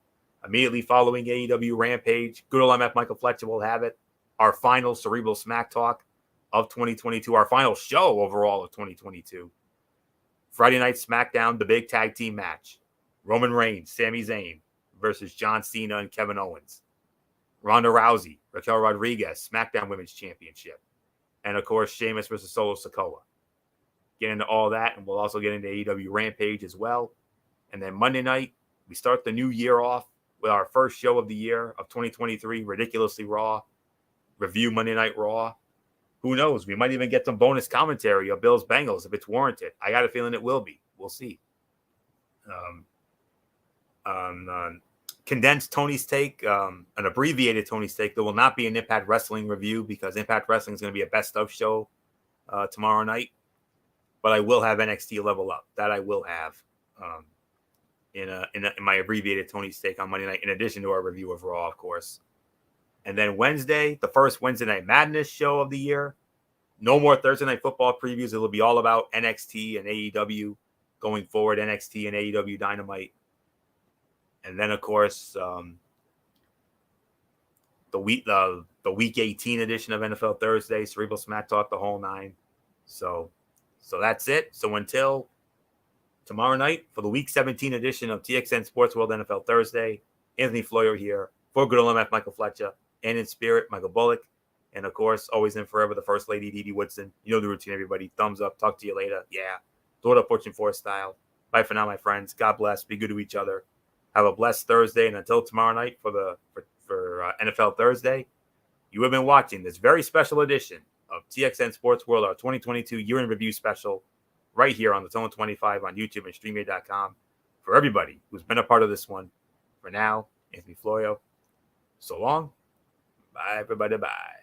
immediately following AEW Rampage, good old MF Michael Fletcher will have it. Our final Cerebral Smack Talk of 2022, our final show overall of 2022. Friday night SmackDown, the big tag team match. Roman Reigns, Sami Zayn versus John Cena and Kevin Owens. Ronda Rousey, Raquel Rodriguez, SmackDown Women's Championship. And, of course, Sheamus versus Solo Sikoa. Get into all that, and we'll also get into AEW Rampage as well. And then Monday night, we start the new year off with our first show of the year of 2023, Ridiculously Raw. Review Monday Night Raw. Who knows? We might even get some bonus commentary of Bills Bengals if it's warranted. I got a feeling it will be. We'll see. Condensed Tony's Take, an abbreviated Tony's Take. There will not be an Impact Wrestling review because Impact Wrestling is going to be a best of show tomorrow night. But I will have NXT Level Up. That I will have in my abbreviated Tony's Take on Monday night, in addition to our review of Raw, of course. And then Wednesday, the first Wednesday Night Madness show of the year. No more Thursday Night Football previews. It will be all about NXT and AEW going forward, NXT and AEW Dynamite. And then, of course, the week 18 edition of NFL Thursday, Cerebral Smack Talk, the whole 9. So that's it. So until tomorrow night for the Week 17 edition of TXN Sports World NFL Thursday, Anthony Floyer here for good old MF Michael Fletcher, and in spirit, Michael Bullock. And, of course, always and forever, the First Lady, Dee Dee Woodson. You know the routine, everybody. Thumbs up. Talk to you later. Yeah. Throw it up, Fortune 4 style. Bye for now, my friends. God bless. Be good to each other. Have a blessed Thursday. And until tomorrow night for NFL Thursday, you have been watching this very special edition of TXN Sports World, our 2022 Year in Review special, right here on the Tone 25 on YouTube and StreamYard.com. For everybody who's been a part of this one, for now, Anthony Florio. So long. Bye, everybody. Bye.